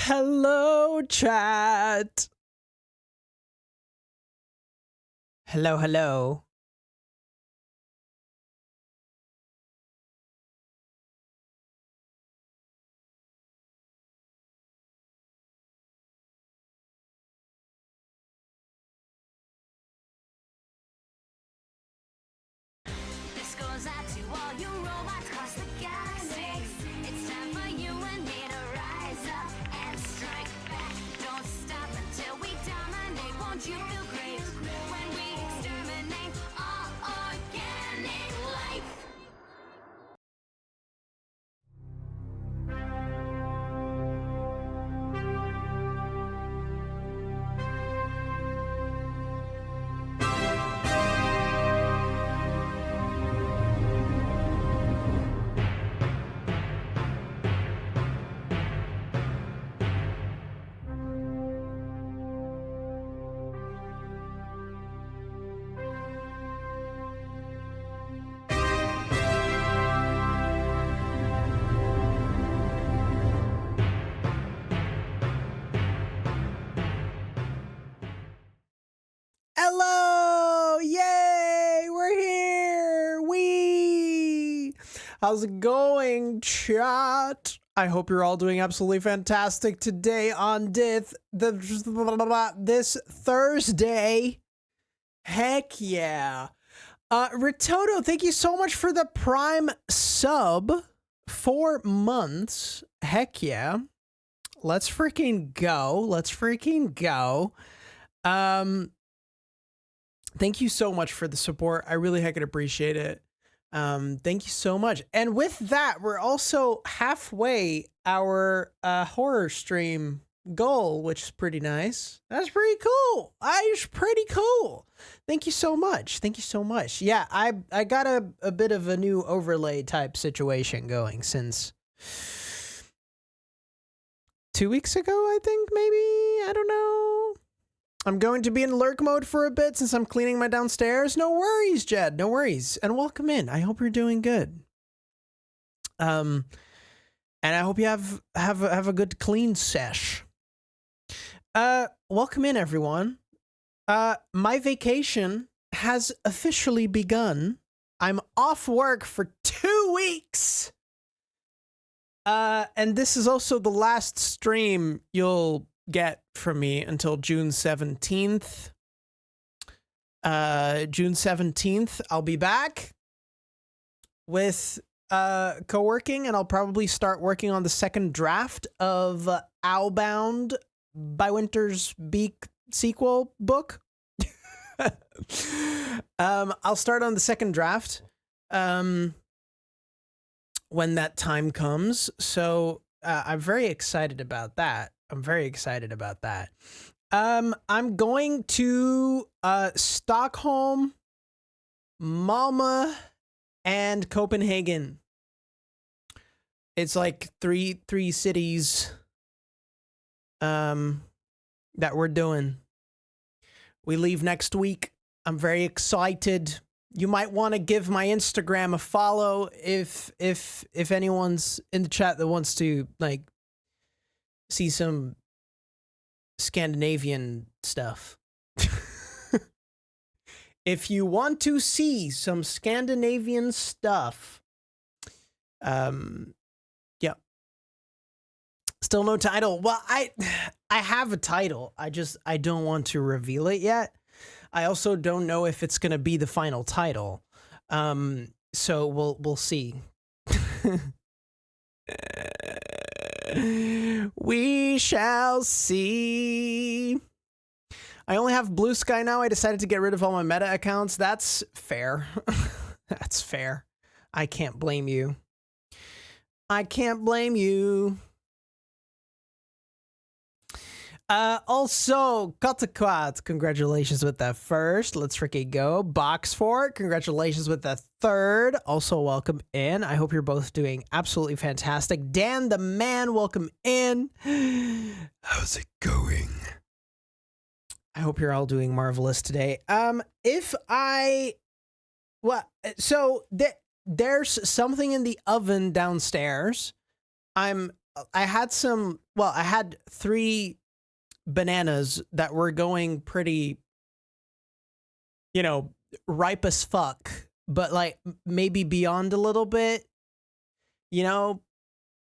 Hello, chat. Hello, hello. This goes out to all you robots across the galaxy. It's time for you and me to rise up and strike back. Don't stop until we dominate. Won't you feel great when we exterminate all organic life? Hello! Yay! We're here! How's it going, chat? I hope you're all doing absolutely fantastic today on this Thursday. Heck yeah. Ritoto, thank you so much for the Prime sub. 4 months. Heck yeah. Let's freaking go. Thank you so much for the support. I really heckin' appreciate it. Thank you so much. And with that, we're also halfway our horror stream goal, which is pretty nice. That's pretty cool. Thank you so much. Yeah, I got a bit of a new overlay type situation going since 2 weeks ago, I think, maybe. I don't know. I'm going to be in lurk mode for a bit since I'm cleaning my downstairs. No worries, Jed. No worries. And welcome in. I hope you're doing good. And I hope you have a good clean sesh. Welcome in, everyone. My vacation has officially begun. I'm off work for 2 weeks. And this is also the last stream you'll get from me until June 17th. June 17th, I'll be back with co-working, and I'll probably start working on the second draft of Owlbound by Winter's Beak sequel book. I'll start on the second draft when that time comes. So I'm very excited about that. I'm going to Stockholm, Malmö, and Copenhagen. It's like three cities that we're doing. We leave next week. I'm very excited. You might want to give my Instagram a follow if anyone's in the chat that wants to like see some Scandinavian stuff. If you want to see some Scandinavian stuff, yeah. Still no title. Well, I have a title. I don't want to reveal it yet. I also don't know if it's gonna be the final title. So we'll see. We shall see. I only have Blue Sky now. I decided to get rid of all my meta accounts. That's fair. That's fair. I can't blame you. Also, Kotakwat, congratulations with that first. Let's freaking go. Boxfort, congratulations with that third. Also, welcome in. I hope you're both doing absolutely fantastic. Dan the man, welcome in. How's it going? I hope you're all doing marvelous today. There's something in the oven downstairs. I'm I had some. Well, I had 3 bananas that were going pretty, you know, ripe as fuck, but like maybe beyond a little bit, you know.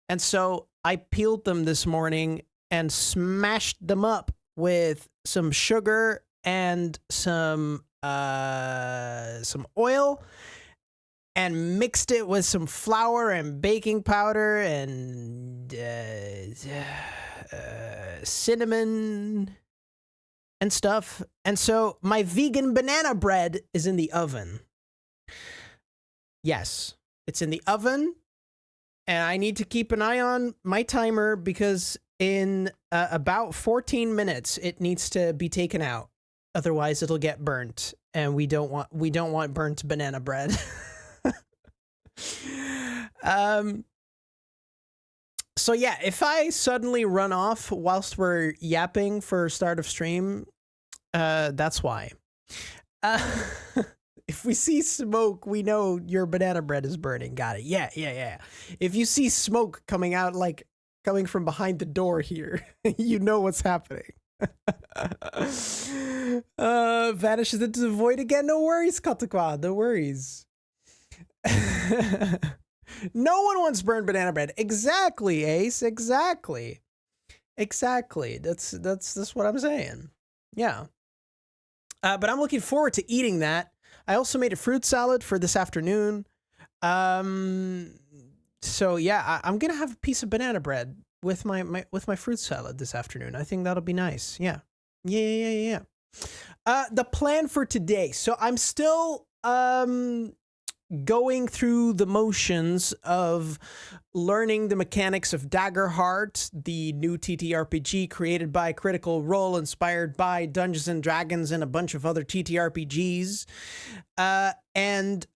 And so I peeled them this morning and smashed them up with some sugar and some oil, and mixed it with some flour and baking powder and cinnamon and stuff. And so my vegan banana bread is in the oven. Yes, it's in the oven, and I need to keep an eye on my timer because in about 14 minutes it needs to be taken out. Otherwise, it'll get burnt, and we don't want burnt banana bread. So yeah, if I suddenly run off whilst we're yapping for start of stream, that's why. If we see smoke, we know your banana bread is burning. Got it. Yeah. If you see smoke coming out, like coming from behind the door here, you know what's happening. Vanishes into the void again. No worries, Katakwa. No worries. No one wants burned banana bread. Exactly, Ace. Exactly. That's what I'm saying. Yeah. But I'm looking forward to eating that. I also made a fruit salad for this afternoon. So yeah, I'm gonna have a piece of banana bread with my fruit salad this afternoon. I think that'll be nice. Yeah. The plan for today. So I'm still going through the motions of learning the mechanics of Daggerheart, the new TTRPG created by Critical Role, inspired by Dungeons and Dragons and a bunch of other TTRPGs. And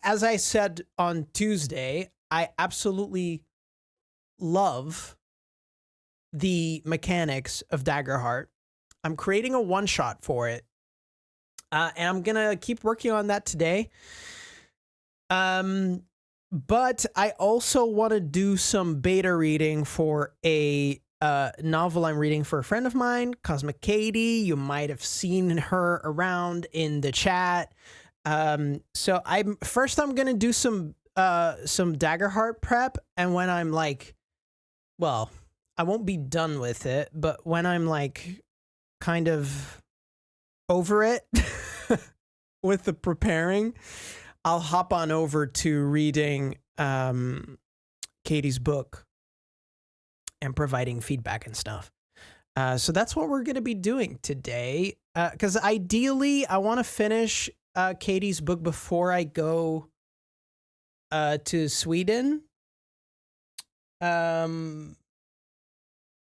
as I said on Tuesday, I absolutely love the mechanics of Daggerheart. I'm creating a one-shot for it. And I'm going to keep working on that today. But I also want to do some beta reading for a novel I'm reading for a friend of mine, Cosmic Katie. You might have seen her around in the chat. So I'm going to do some Daggerheart prep, and when I'm like, well, I won't be done with it, but when I'm like kind of over it with the preparing, I'll hop on over to reading Katie's book and providing feedback and stuff. So that's what we're going to be doing today. Because ideally, I want to finish Katie's book before I go to Sweden.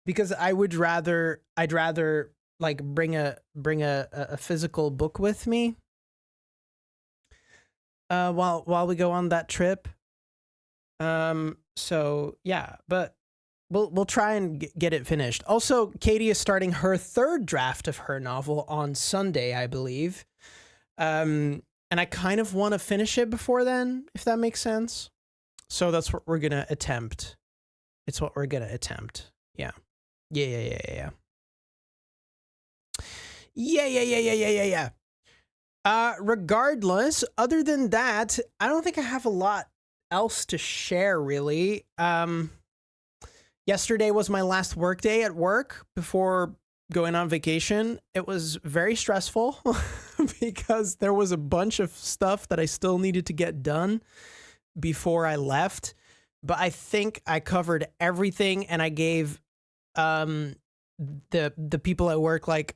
Because I'd rather like bring a physical book with me. While we go on that trip. So yeah, but we'll try and get it finished. Also, Katie is starting her 3rd draft of her novel on Sunday, I believe. And I kind of want to finish it before then, if that makes sense. So that's what we're gonna attempt. It's what we're gonna attempt. Yeah. Yeah. Regardless, other than that, I don't think I have a lot else to share, really. Yesterday was my last work day at work before going on vacation. It was very stressful because there was a bunch of stuff that I still needed to get done before I left. But I think I covered everything, and I gave the people at work like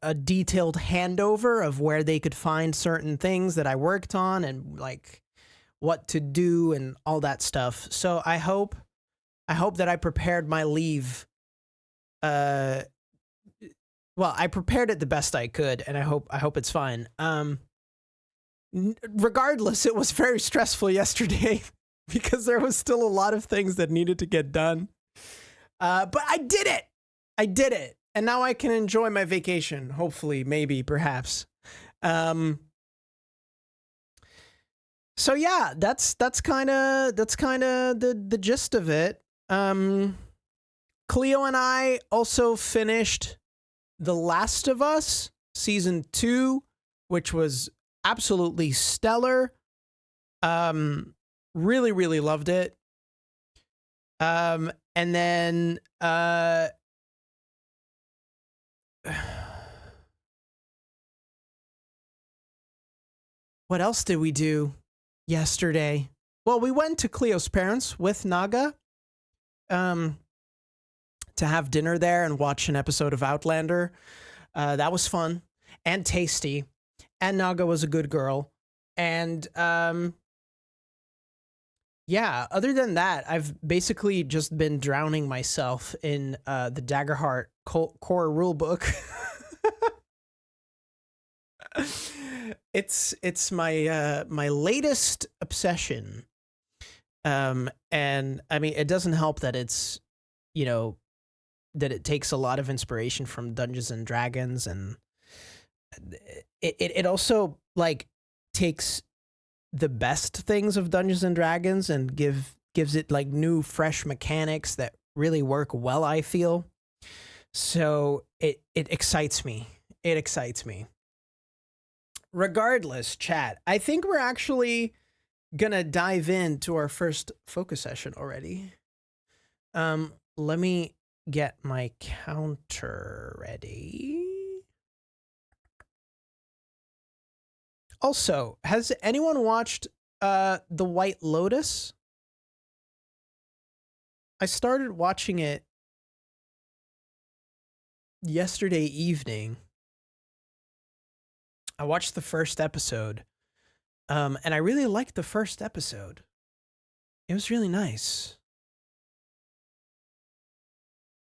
a detailed handover of where they could find certain things that I worked on and like what to do and all that stuff. So I hope that I prepared my leave. Well, I prepared it the best I could, and I hope it's fine. Regardless, it was very stressful yesterday because there was still a lot of things that needed to get done. But I did it. And now I can enjoy my vacation. Hopefully, maybe, perhaps. So yeah, that's kind of the gist of it. Cleo and I also finished The Last of Us season 2, which was absolutely stellar. Really, really loved it. And then what else did we do yesterday? Well, we went to Cleo's parents with Naga to have dinner there and watch an episode of Outlander. That was fun and tasty. And Naga was a good girl. And yeah, other than that, I've basically just been drowning myself in the Daggerheart core rulebook. It's my my latest obsession. And I mean, it doesn't help that it's, you know, that it takes a lot of inspiration from Dungeons and Dragons, and it also like takes the best things of Dungeons and Dragons and gives it like new fresh mechanics that really work well, I feel. So it excites me. It excites me. Regardless, chat, I think we're actually gonna dive into our first focus session already. Let me get my counter ready. Also, has anyone watched The White Lotus? I started watching it yesterday evening. I watched the first episode, and I really liked the first episode. It was really nice.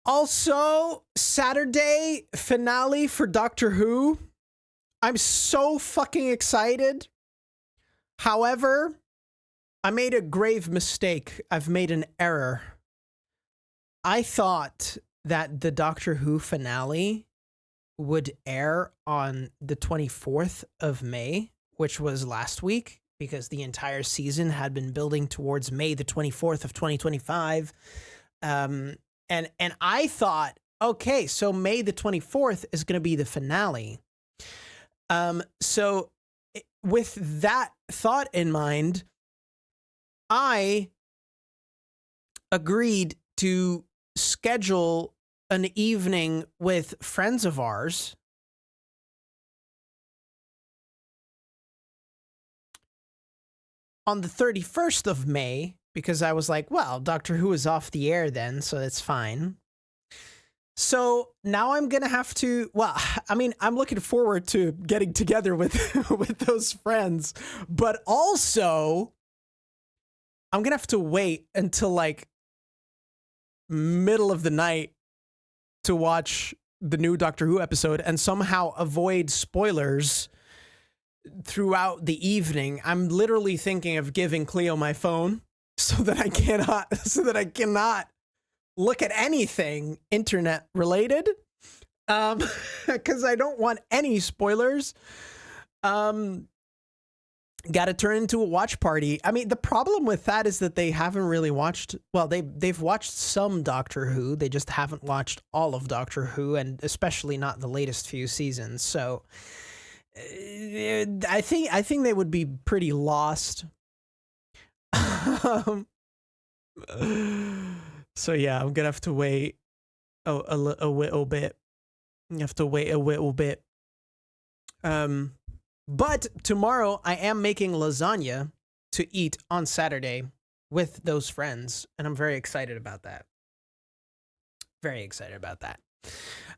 Also, Saturday finale for Doctor Who. I'm so fucking excited. However, I made a grave mistake. I've made an error. I thought that the Doctor Who finale would air on the 24th of May, which was last week, because the entire season had been building towards May the 24th of 2025. And I thought, okay, so May the 24th is going to be the finale. So with that thought in mind, I agreed to schedule an evening with friends of ours on the 31st of May, because I was like, well, Doctor Who is off the air then, so it's fine. So now I'm going to have to, well, I mean, I'm looking forward to getting together with with those friends, but also I'm going to have to wait until like middle of the night to watch the new Doctor Who episode and somehow avoid spoilers throughout the evening. I'm literally thinking of giving Cleo my phone so that I cannot look at anything internet related, because I don't want any spoilers. Got to turn into a watch party. I mean, the problem with that is that they haven't really watched. Well, they've watched some Doctor Who. They just haven't watched all of Doctor Who, and especially not the latest few seasons. So, I think they would be pretty lost. So yeah, I'm gonna have to wait a little bit. You have to wait a little bit. But tomorrow I am making lasagna to eat on Saturday with those friends, and I'm very excited about that. Very excited about that.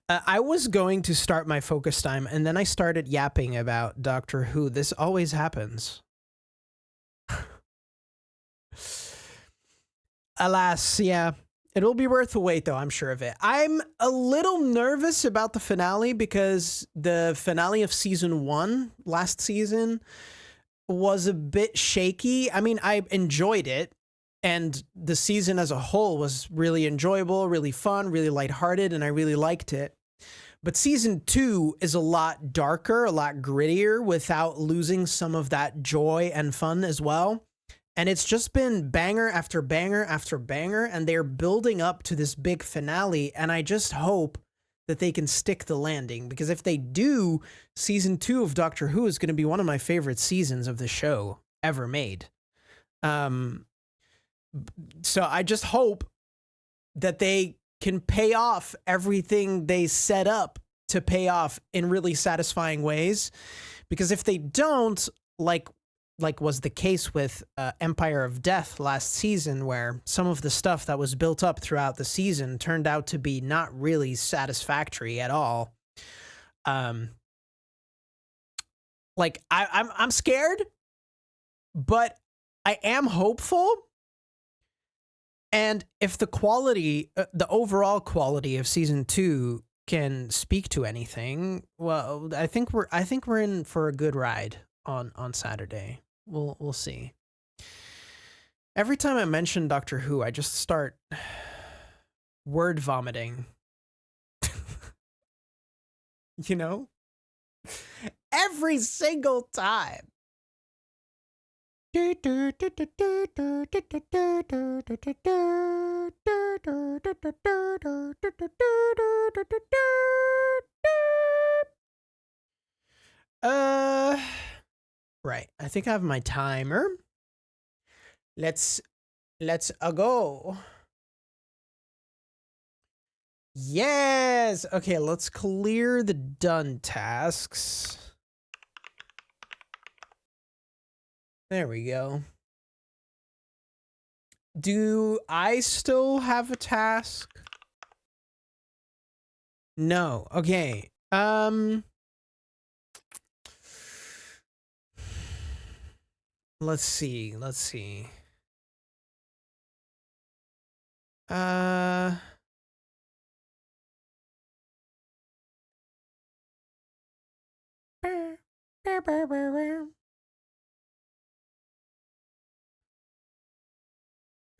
I was going to start my focus time, and then I started yapping about Doctor Who. This always happens. Alas, yeah. It'll be worth the wait, though, I'm sure of it. I'm a little nervous about the finale because the finale of season 1 last season was a bit shaky. I mean, I enjoyed it, and the season as a whole was really enjoyable, really fun, really lighthearted, and I really liked it. But season 2 is a lot darker, a lot grittier, without losing some of that joy and fun as well. And it's just been banger after banger after banger, and they're building up to this big finale. And I just hope that they can stick the landing, because if they do, season 2 of Doctor Who is going to be one of my favorite seasons of the show ever made. So I just hope that they can pay off everything they set up to pay off in really satisfying ways. Because if they don't, like was the case with Empire of Death last season, where some of the stuff that was built up throughout the season turned out to be not really satisfactory at all. Like I'm scared, but I am hopeful. And if the quality, the overall quality of season 2 can speak to anything, well, I think we're in for a good ride on Saturday. We'll see. Every time I mention Doctor Who, I just start word vomiting. You know? Every single time. Right. I think I have my timer. Let's go. Yes. Okay, let's clear the done tasks. There we go. Do I still have a task? No. Okay. Let's see.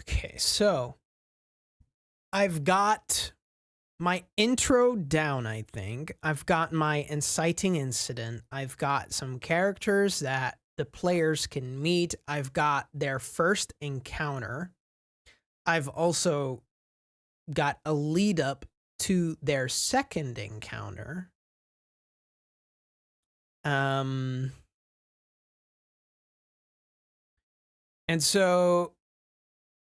Okay, so I've got my intro down, I think. I've got my inciting incident. I've got some characters that the players can meet. I've got their first encounter. I've also got a lead up to their second encounter. And so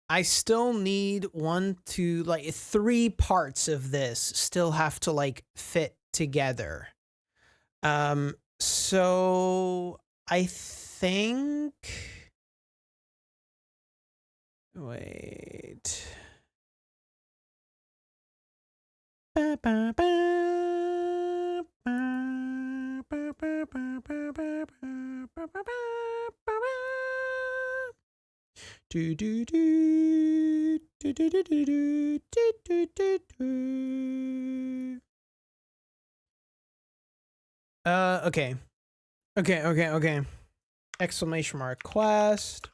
I still need 3 parts of this still have to fit together. So I think, wait. Okay. Exclamation mark quest.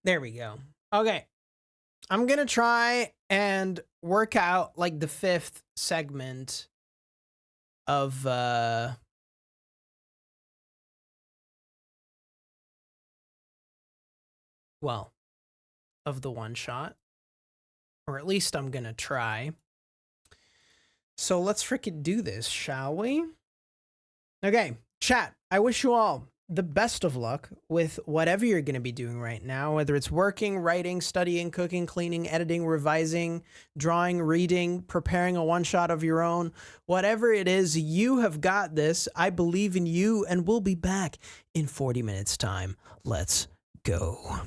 There we go. Okay. I'm going to try and work out the 5th segment of of the one shot, or at least I'm going to try. So let's freaking do this, shall we? Okay, chat, I wish you all the best of luck with whatever you're going to be doing right now, whether it's working, writing, studying, cooking, cleaning, editing, revising, drawing, reading, preparing a one-shot of your own. Whatever it is, you have got this. I believe in you, and we'll be back in 40 minutes' time. Let's go.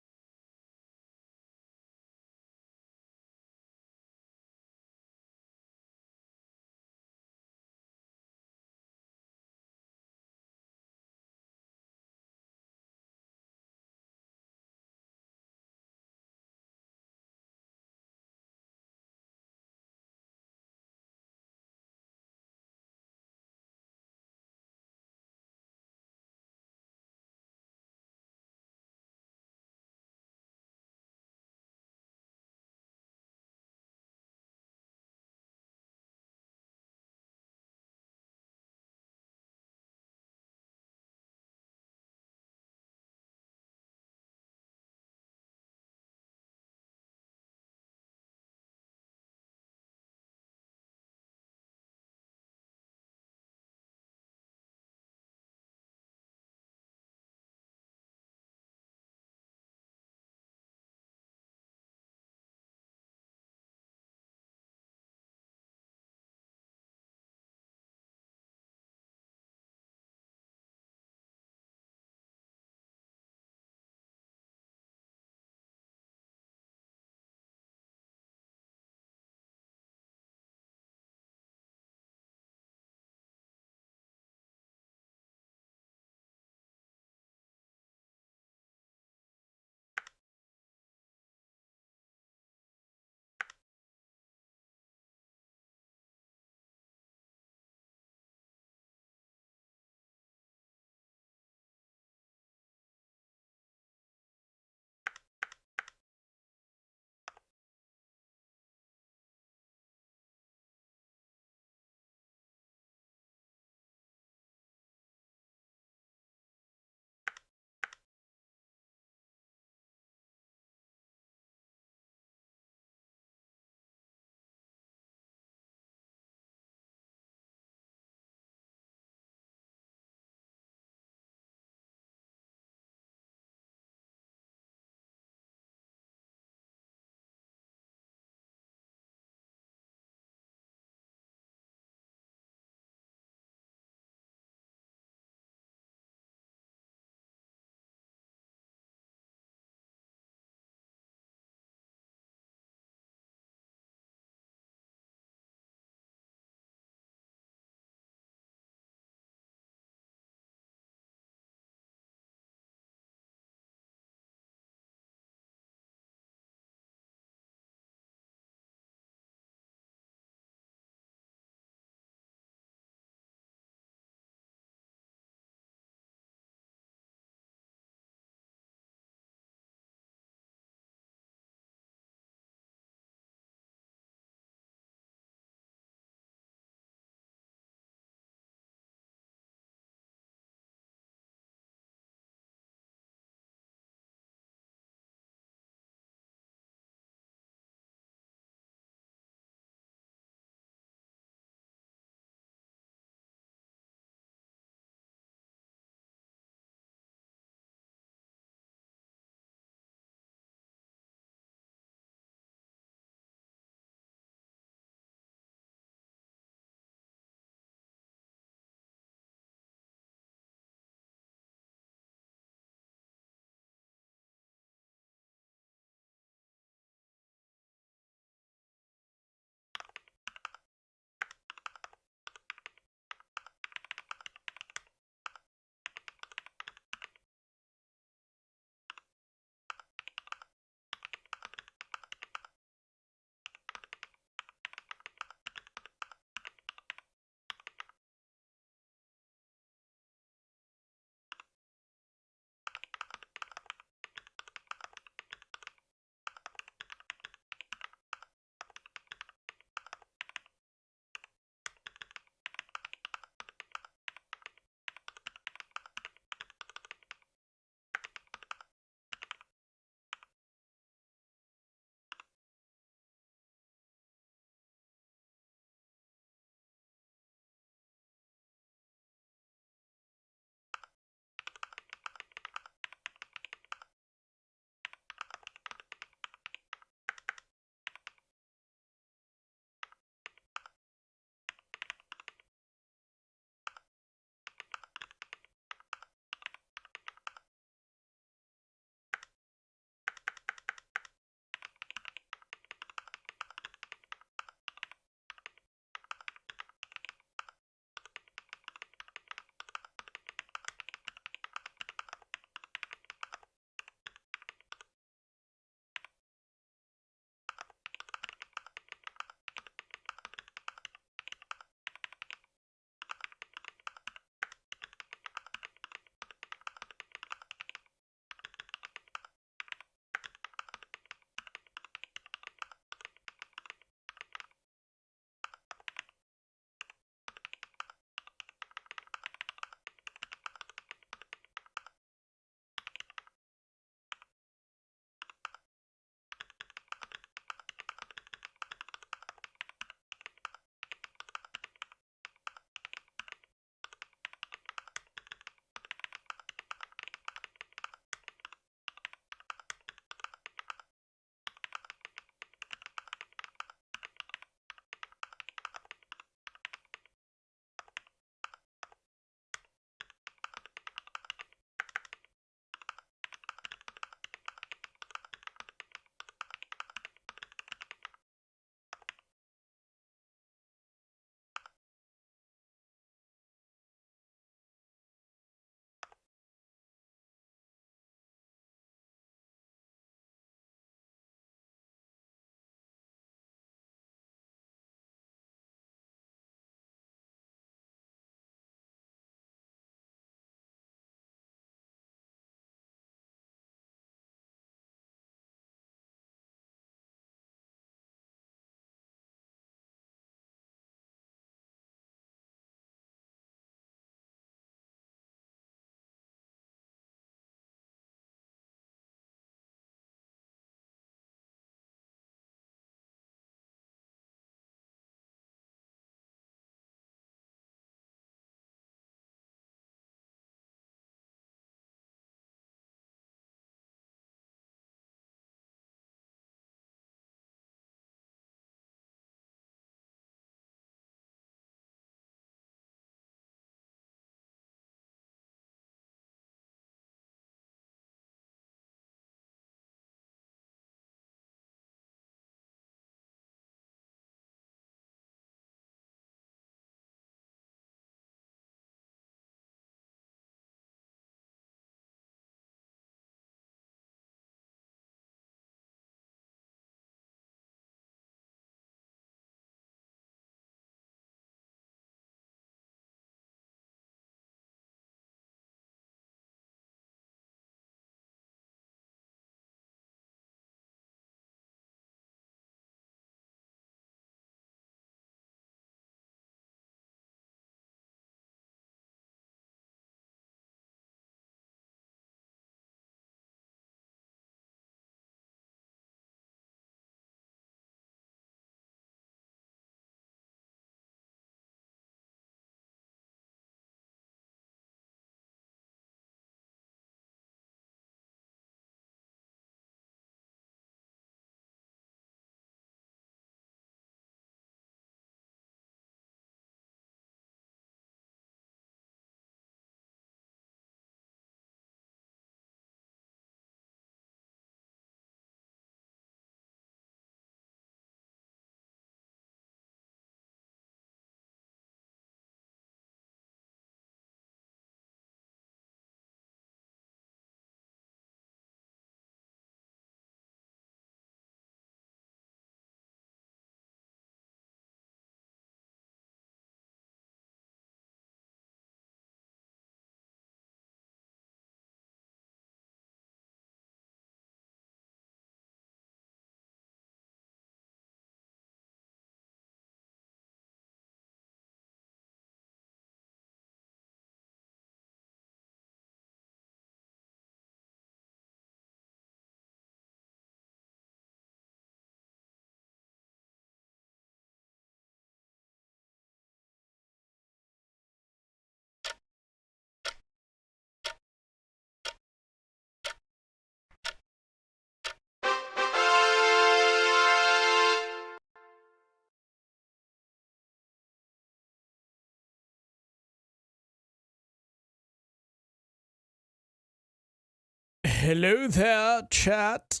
Hello there, chat.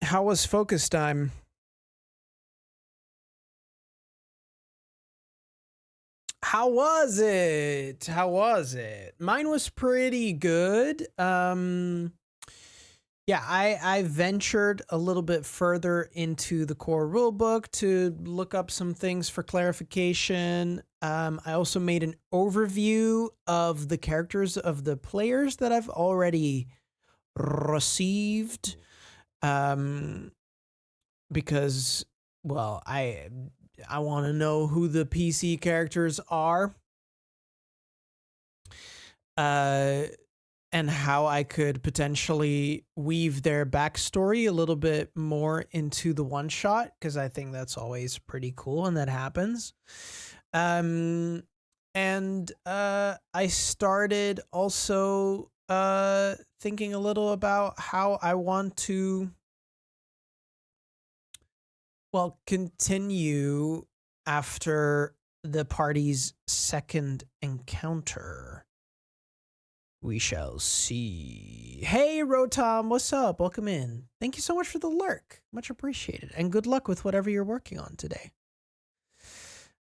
How was focus time? How was it? How was it? Mine was pretty good. Yeah, I ventured a little bit further into the core rulebook to look up some things for clarification. I also made an overview of the characters of the players that I've already received. Because, well, I want to know who the PC characters are. And how I could potentially weave their backstory a little bit more into the one shot, because I think that's always pretty cool when that happens. And I started also thinking a little about how I want to, well, continue after the party's second encounter. We shall see. Hey, Rotom, what's up? Welcome in. Thank you so much for the lurk. Much appreciated. And good luck with whatever you're working on today.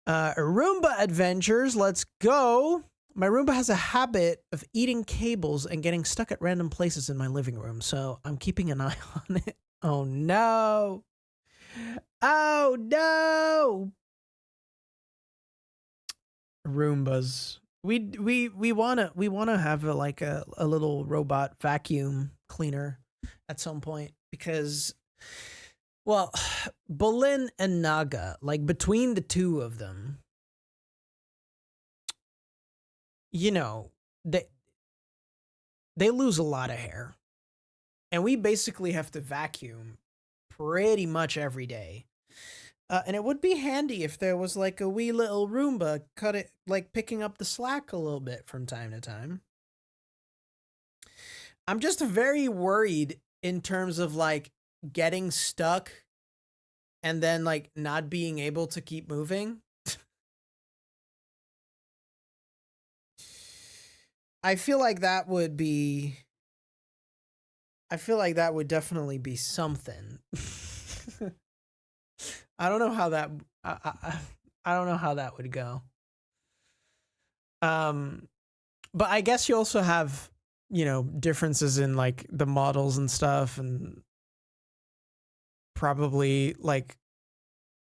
Roomba Adventures, let's go. My Roomba has a habit of eating cables and getting stuck at random places in my living room, so I'm keeping an eye on it. Oh, no. Oh, no. Roombas. We wanna have a little robot vacuum cleaner at some point, because, well, Bolin and Naga, like between the two of them, you know, they lose a lot of hair, and we basically have to vacuum pretty much every day. And it would be handy if there was like a wee little Roomba picking up the slack a little bit from time to time. I'm just very worried in terms of like getting stuck and then like not being able to keep moving. I feel like that would definitely be something. I don't know how that I don't know how that would go. But I guess you also have, differences in like the models and stuff, and probably like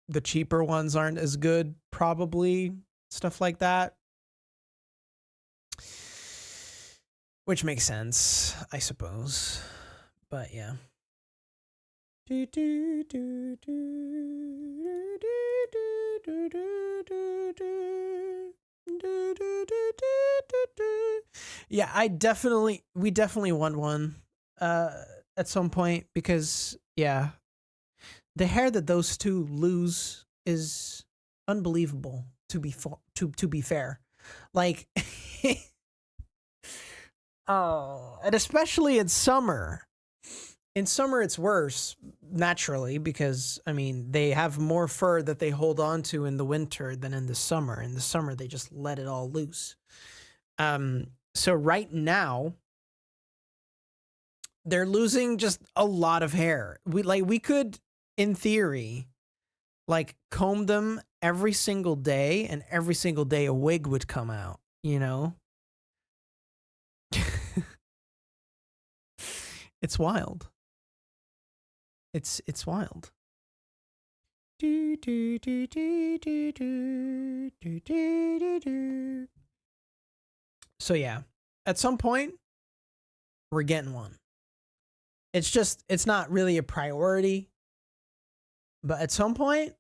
the cheaper ones aren't as good, probably, stuff like that. Which makes sense, I suppose. But yeah. Yeah, we definitely want one at some point, because yeah, the hair that those two lose is unbelievable, to be fair. Like oh, and especially in summer. In summer, it's worse, naturally, because, I mean, they have more fur that they hold on to in the winter than in the summer. In the summer, they just let it all loose. So right now, they're losing just a lot of hair. We could, in theory, like comb them every single day, and every single day a wig would come out, It's wild. It's wild. So yeah, at some point we're getting one. It's not really a priority, but at some point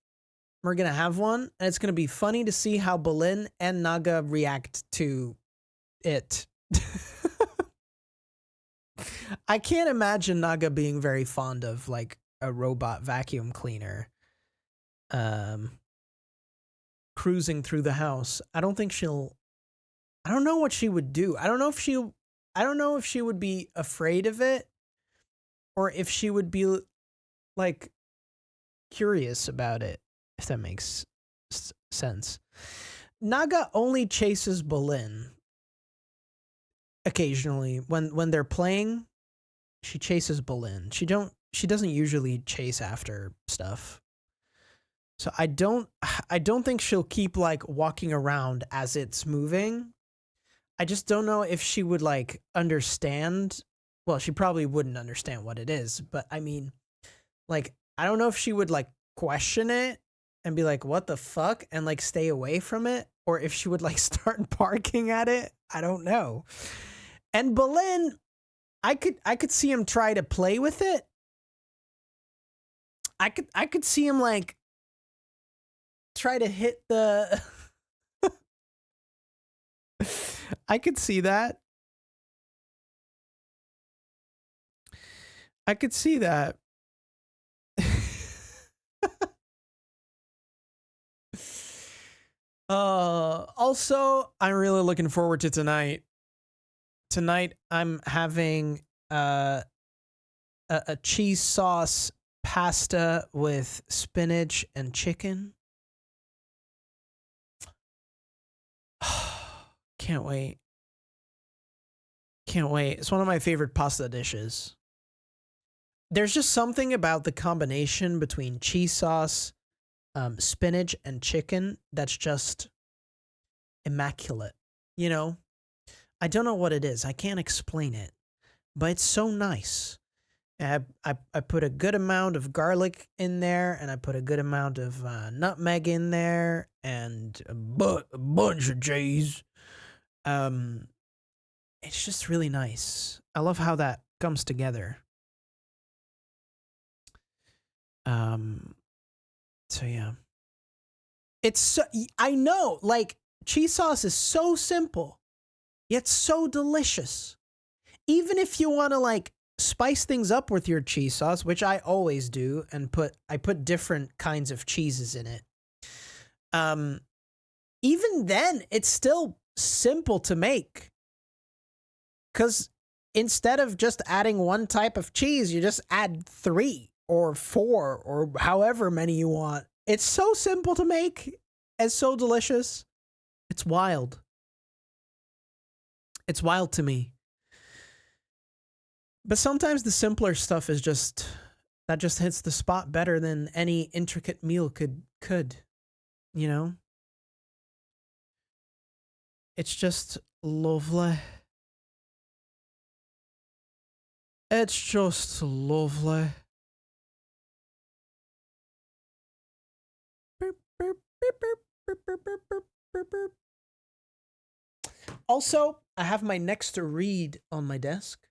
we're gonna have one, and it's gonna be funny to see how Bolin and Naga react to it. I can't imagine Naga being very fond of like a robot vacuum cleaner cruising through the house. I don't know what she would do. I don't know if she would be afraid of it, or if she would be like curious about it, if that makes sense. Naga only chases Bolin occasionally when they're playing. she chases Boleyn. She doesn't usually chase after stuff. So I don't think she'll keep like walking around as it's moving. I just don't know if she would like understand. Well, she probably wouldn't understand what it is, but I mean, like, I don't know if she would like question it and be like, what the fuck? And like stay away from it. Or if she would like start barking at it. I don't know. And Boleyn, I could see him try to play with it. I could see him like try to hit the I could see that. I could see that. Also, I'm really looking forward to tonight. Tonight, I'm having a cheese sauce pasta with spinach and chicken. Can't wait. Can't wait. It's one of my favorite pasta dishes. There's just something about the combination between cheese sauce, spinach, and chicken that's just immaculate. You know? I don't know what it is. I can't explain it. But it's so nice. I put a good amount of garlic in there, and I put a good amount of nutmeg in there, and a bunch of cheese. It's just really nice. I love how that comes together. So yeah. It's so, I know, like, cheese sauce is so simple, yet so delicious. Even if you want to like spice things up with your cheese sauce, which I always do, and I put different kinds of cheeses in it. Even then, it's still simple to make. 'Cause instead of just adding one type of cheese, you just add 3 or 4 or however many you want. It's so simple to make and so delicious. It's wild. It's wild to me. But sometimes the simpler stuff is just hits the spot better than any intricate meal could, you know? It's just lovely. It's just lovely. Also, I have my next read on my desk.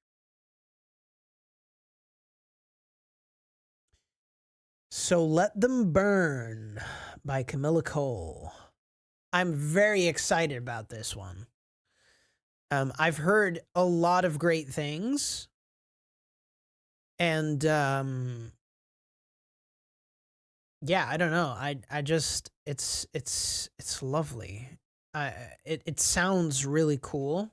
So Let Them Burn by Camilla Cole. I'm very excited about this one. I've heard a lot of great things. And yeah, I don't know. I just it's lovely. It sounds really cool.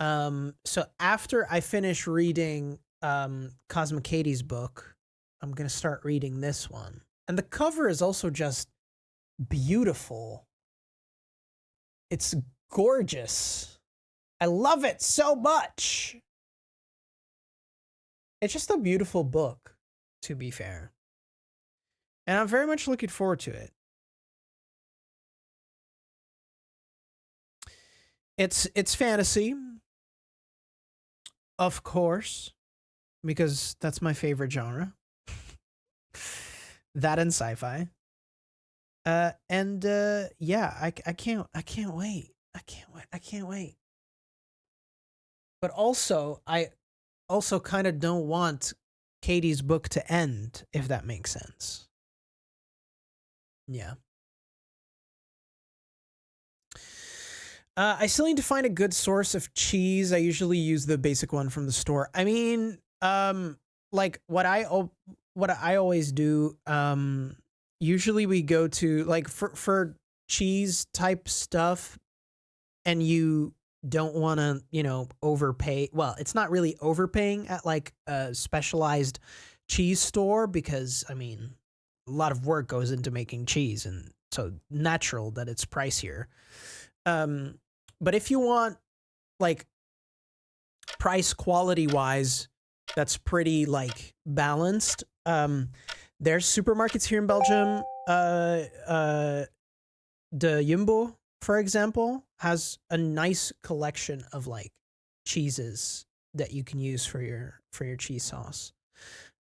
So after I finish reading Cosmic Katie's book, I'm going to start reading this one. And the cover is also just beautiful. It's gorgeous. I love it so much. It's just a beautiful book, to be fair. And I'm very much looking forward to it. It's fantasy, of course, because that's my favorite genre. That and sci-fi. And yeah, I can't wait. I can't wait. But also, I also kind of don't want Katie's book to end, if that makes sense. Yeah. I still need to find a good source of cheese. I usually use the basic one from the store. I mean, like what I always do, usually we go to like for cheese type stuff, and you don't want to, you know, overpay. Well, it's not really overpaying at like a specialized cheese store, because I mean, a lot of work goes into making cheese, and so natural that it's pricier. But if you want like price quality wise, that's pretty like balanced. There's supermarkets here in Belgium. De Jumbo, for example, has a nice collection of like cheeses that you can use for your cheese sauce.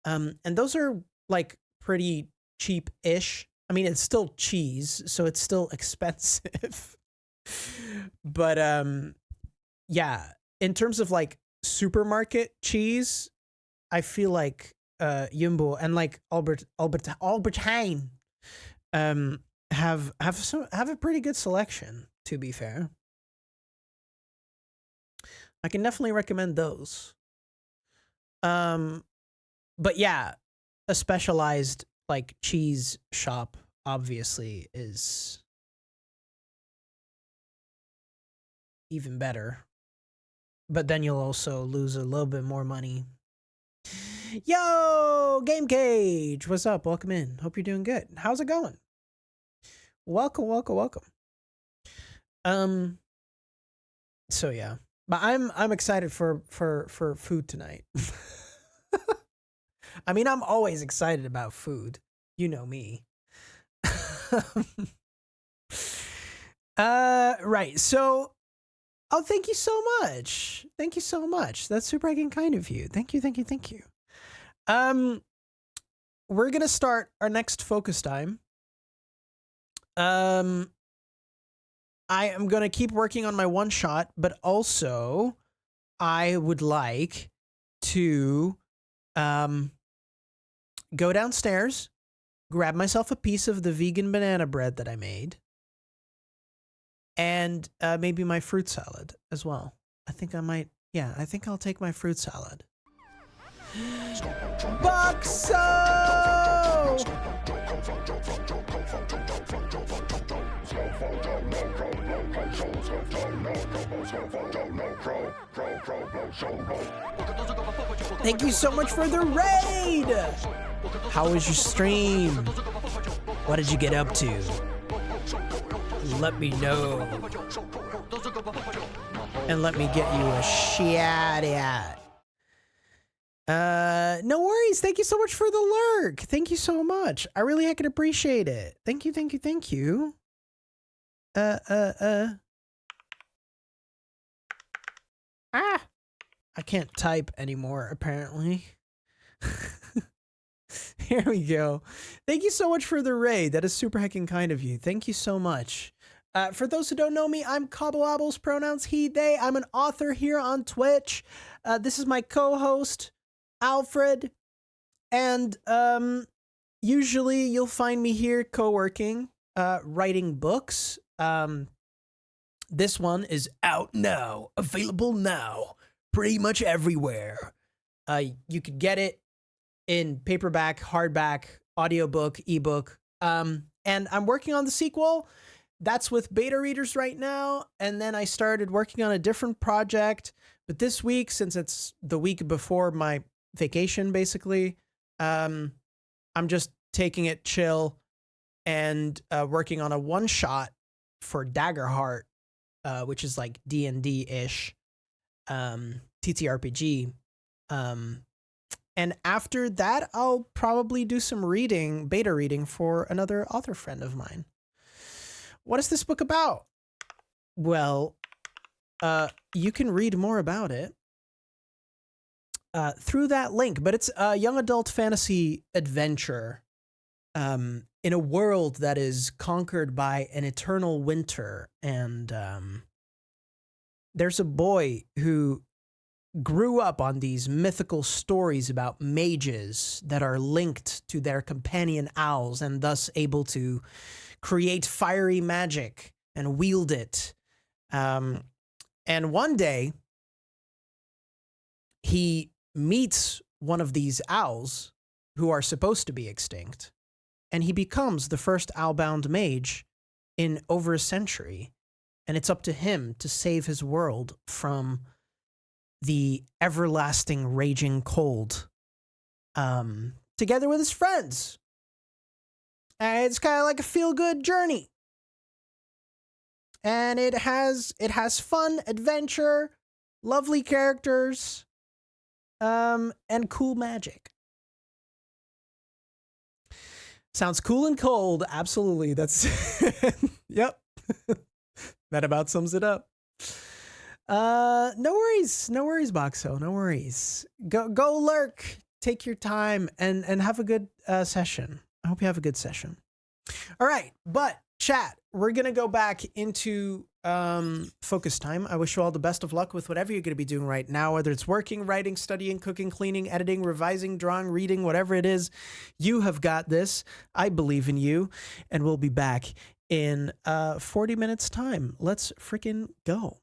And those are like pretty cheap-ish. I mean, it's still cheese, so it's still expensive. But yeah, in terms of like supermarket cheese, I feel like Jumbo and like Albert Heijn have a pretty good selection, to be fair. I can definitely recommend those. But yeah, a specialized like cheese shop obviously is even better. But then you'll also lose a little bit more money. Yo, Game Cage, what's up? Welcome in. Hope you're doing good. How's it going? Welcome, welcome, welcome. So yeah, but I'm excited for food tonight. I mean, I'm always excited about food. You know me. Right. So, oh, thank you so much. Thank you so much. That's super fucking kind of you. Thank you, thank you, thank you. We're gonna start our next focus time. I am gonna keep working on my one shot, but also I would like to go downstairs, grab myself a piece of the vegan banana bread that I made, and maybe my fruit salad as well. I think I might, yeah, I think I'll take my fruit salad. Boxo! Thank you so much for the raid! How was your stream? What did you get up to? Let me know. And let me get you a shout out. No worries. Thank you so much for the lurk. Thank you so much. I really heckin' appreciate it. Thank you, thank you, thank you. I can't type anymore, apparently. Here we go. Thank you so much for the raid. That is super heckin' kind of you. Thank you so much. For those who don't know me, I'm Cobbleables, pronouns he, they. I'm an author here on Twitch. This is my co-host, Alfred. And usually you'll find me here co-working, writing books. This one is out now, available now, pretty much everywhere. You could get it in paperback, hardback, audiobook, ebook. And I'm working on the sequel. That's with beta readers right now. And then I started working on a different project. But this week, since it's the week before my vacation, basically, I'm just taking it chill and working on a one-shot for Daggerheart, which is like D&D-ish, TTRPG. And after that, I'll probably do some reading, beta reading for another author friend of mine. What is this book about? Well, you can read more about it through that link, but it's a young adult fantasy adventure in a world that is conquered by an eternal winter. And there's a boy who grew up on these mythical stories about mages that are linked to their companion owls and thus able to create fiery magic and wield it. And one day, he meets one of these owls who are supposed to be extinct, and he becomes the first owlbound mage in over a century. And it's up to him to save his world from the everlasting raging cold, together with his friends. It's kind of like a feel-good journey. And it has fun, adventure, lovely characters. and cool magic. Sounds cool and cold. Absolutely. That's yep. That about sums it up. No worries, Boxo. No worries. Go lurk. Take your time and have a good session. I hope you have a good session. All right, but chat, we're gonna go back into focus time. I wish you all the best of luck with whatever you're gonna be doing right now, whether it's working, writing, studying, cooking, cleaning, editing, revising, drawing, reading, whatever it is. You have got this. I believe in you, and we'll be back in 40 minutes time. Let's freaking go.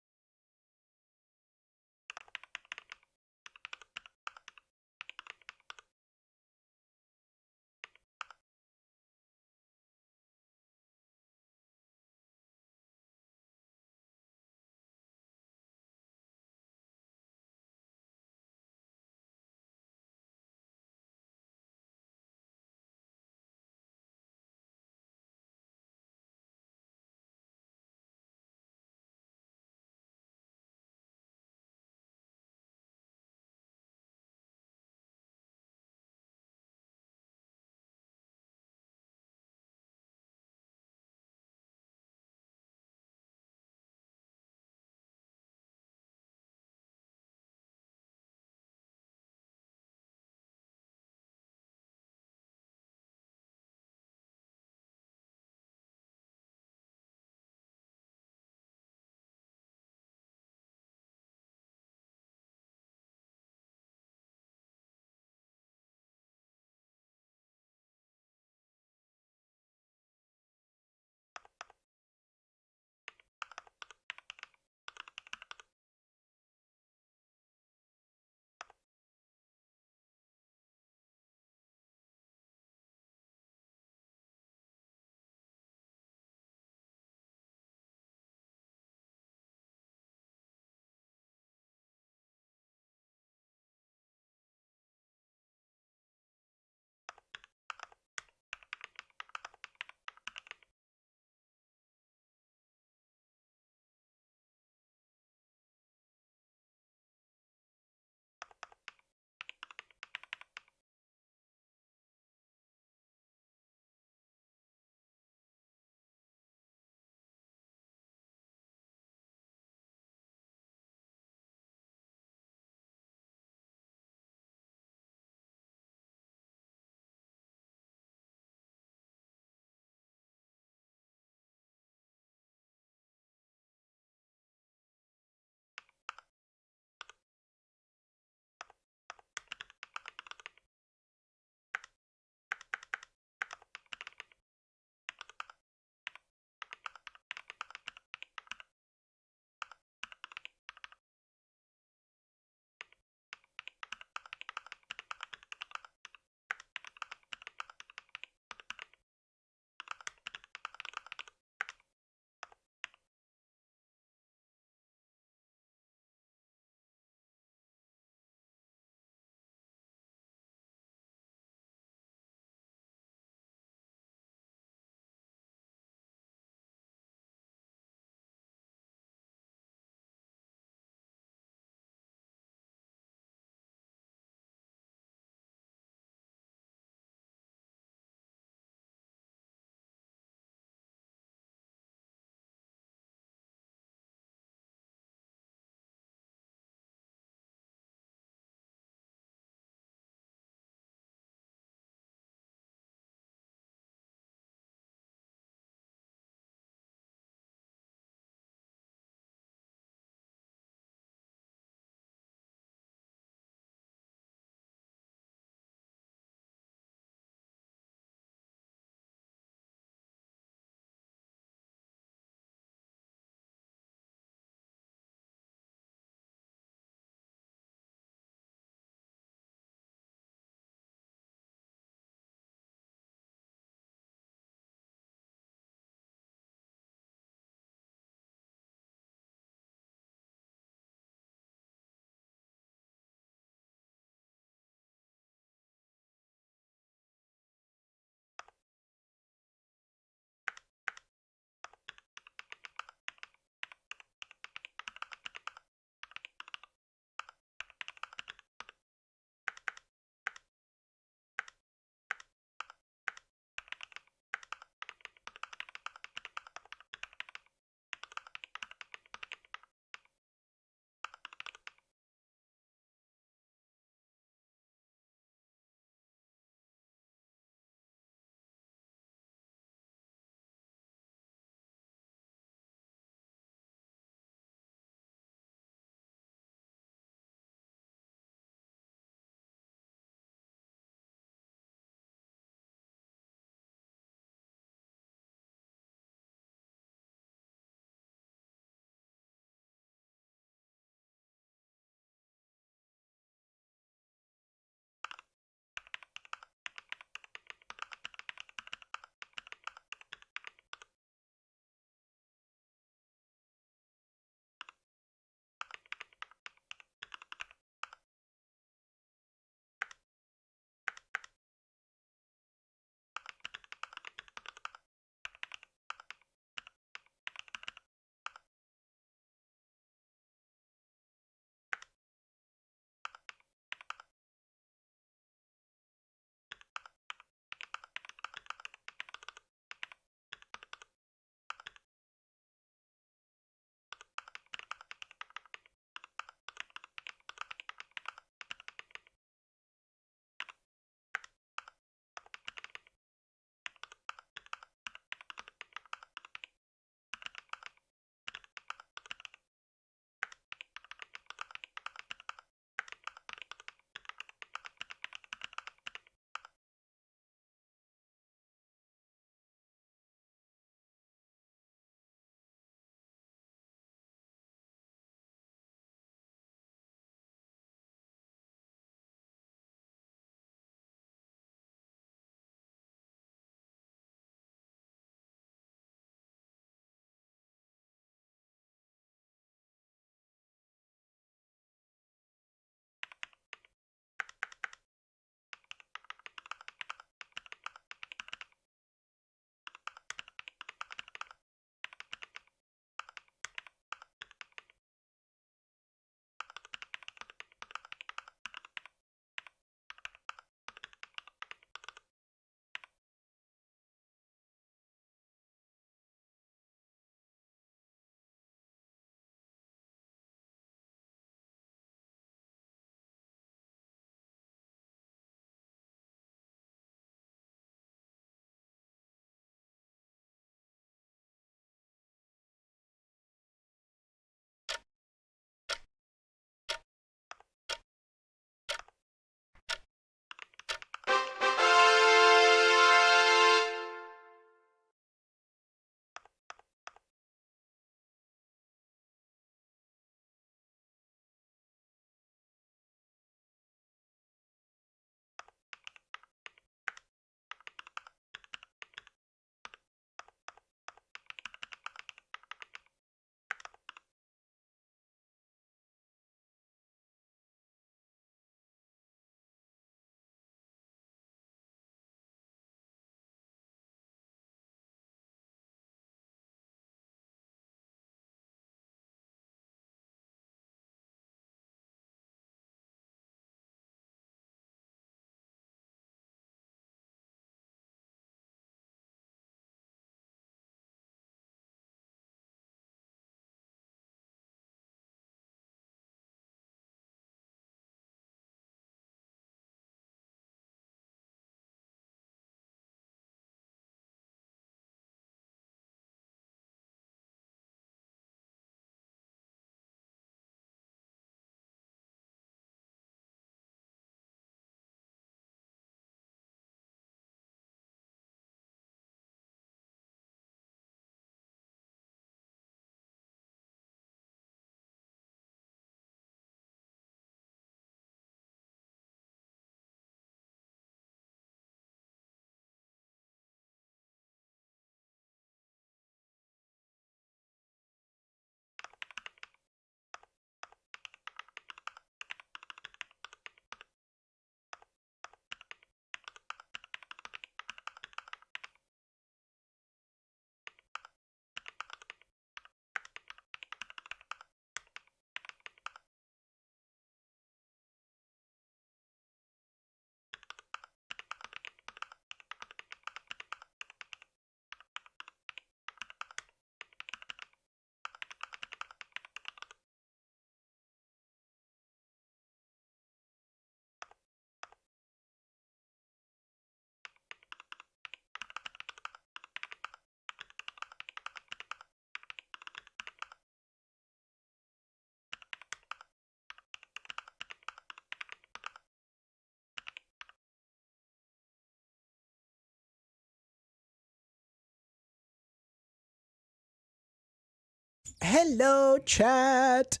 Hello, chat.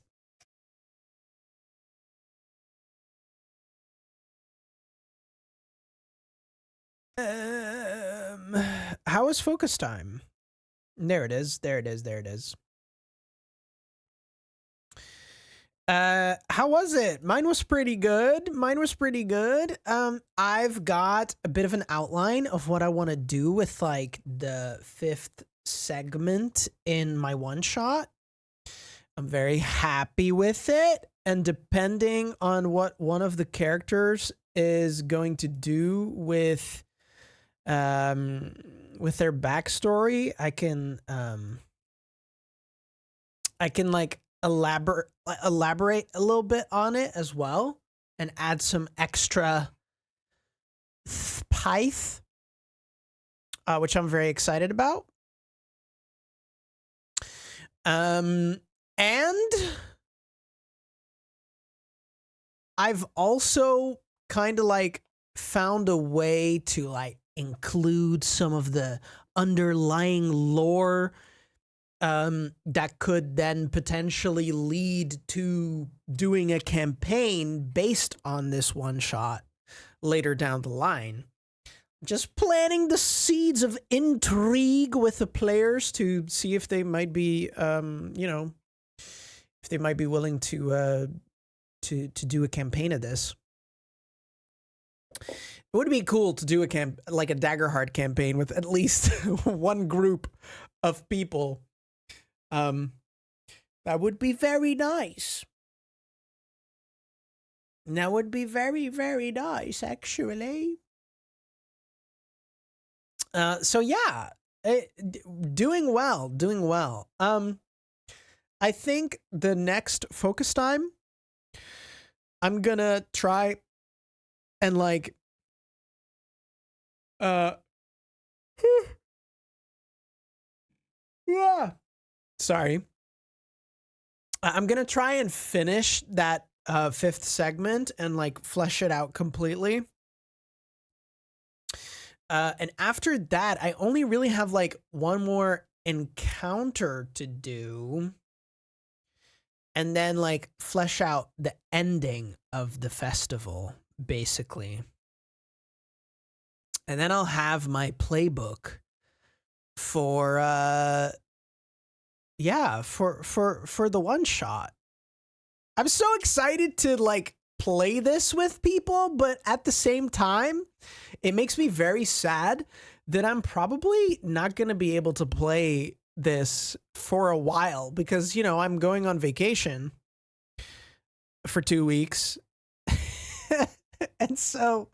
How was focus time? There it is. There it is. There it is. How was it? Mine was pretty good. Mine was pretty good. I've got a bit of an outline of what I want to do with like the 5th segment in my one shot. I'm very happy with it. And depending on what one of the characters is going to do with their backstory, I can like elaborate a little bit on it as well and add some extra pith, which I'm very excited about. And I've also kind of like found a way to like include some of the underlying lore that could then potentially lead to doing a campaign based on this one shot later down the line. Just planting the seeds of intrigue with the players to see if they might be, if they might be willing to do a campaign of this. It would be cool to do a Daggerheart campaign with at least one group of people. That would be very nice. That would be very, very nice, actually. So yeah, doing well, doing well. I think the next focus time, I'm gonna try and like, yeah, sorry. I'm gonna try and finish that 5th segment and like flesh it out completely. And after that, I only really have like one more encounter to do. And then like flesh out the ending of the festival, basically. And then I'll have my playbook for for the one shot. I'm so excited to like play this with people, but at the same time, it makes me very sad that I'm probably not going to be able to play this for a while because, you know, I'm going on vacation for 2 weeks. And so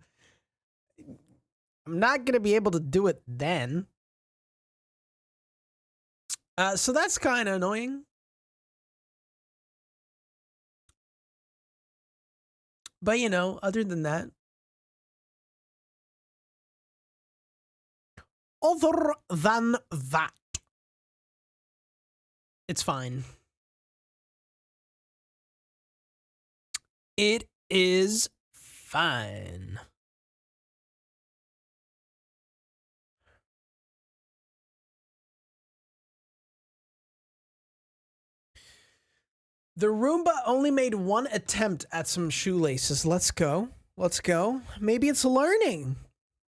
I'm not going to be able to do it then. So that's kind of annoying. But, you know, other than that, it's fine. It is fine. The Roomba only made one attempt at some shoelaces. Let's go. Let's go. Maybe it's learning,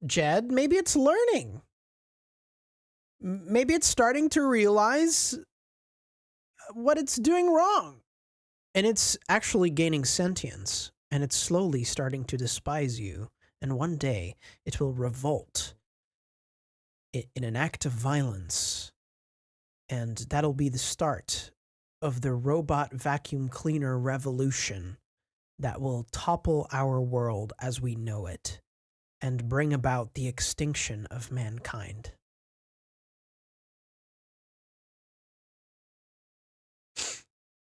Jed. Maybe it's learning. Maybe it's starting to realize what it's doing wrong. And it's actually gaining sentience. And it's slowly starting to despise you. And one day, it will revolt in an act of violence. And that'll be the start of the robot vacuum cleaner revolution that will topple our world as we know it and bring about the extinction of mankind.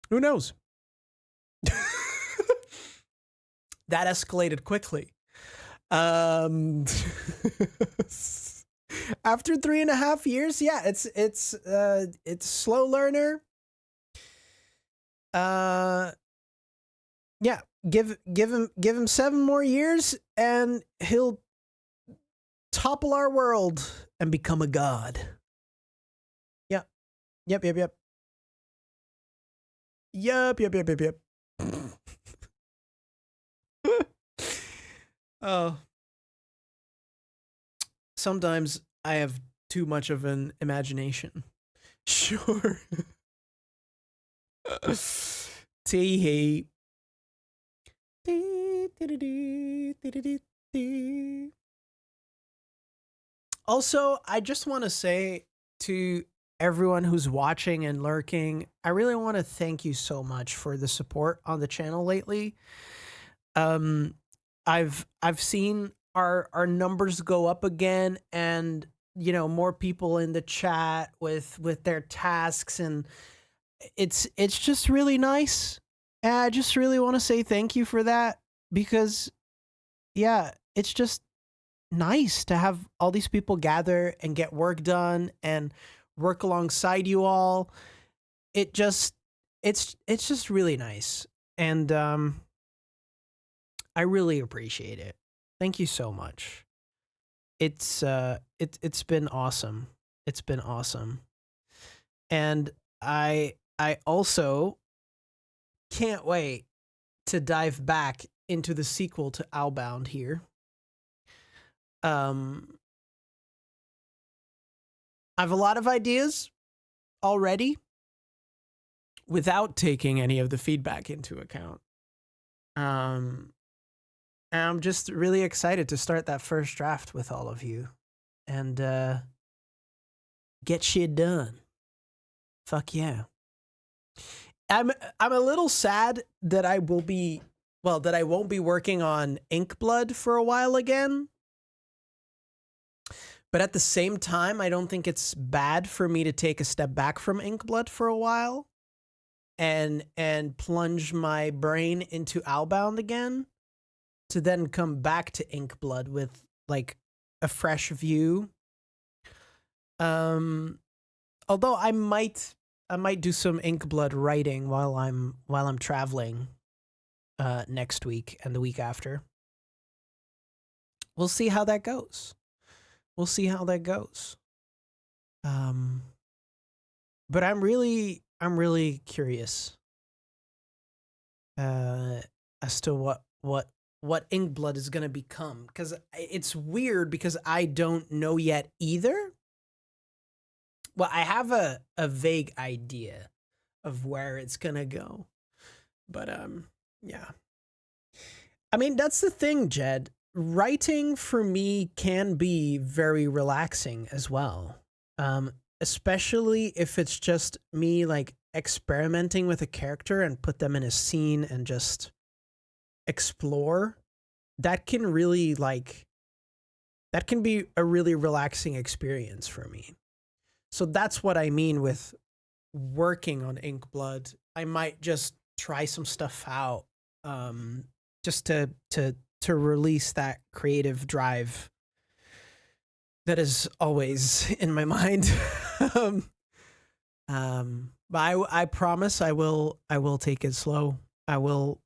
Who knows? That escalated quickly. After 3.5 years, yeah, it's slow learner. Yeah, give him 7 more years and he'll topple our world and become a god. Yeah. Yep. Yup. Oh, sometimes I have too much of an imagination. Sure. Tee hee. Also, I just want to say to everyone who's watching and lurking, I really want to thank you so much for the support on the channel lately. Um, I've seen our numbers go up again, and more people in the chat with their tasks, and it's just really nice. And I just really want to say thank you for that, because yeah, it's just nice to have all these people gather and get work done and work alongside you all. It's just really nice. And I really appreciate it. Thank you so much. It's been awesome. It's been awesome. And I also can't wait to dive back into the sequel to Owlbound here. Um I have a lot of ideas already without taking any of the feedback into account. And I'm just really excited to start that first draft with all of you and get shit done. Fuck yeah. I'm a little sad that I won't be working on Inkblood for a while again. But at the same time, I don't think it's bad for me to take a step back from Inkblood for a while and plunge my brain into Owlbound again, to then come back to Inkblood with like a fresh view. Although I might do some Inkblood writing while I'm traveling next week and the week after. We'll see how that goes. But I'm really curious as to what Inkblood is going to become, because it's weird because I don't know yet either. Well, I have a vague idea of where it's going to go. But yeah. I mean, that's the thing, Jed. Writing for me can be very relaxing as well. Especially if it's just me like experimenting with a character and put them in a scene and just explore. That can really that can be a really relaxing experience for me. So that's what I mean with working on Inkblood. I might just try some stuff out, just to release that creative drive that is always in my mind. But I promise I will take it slow. I will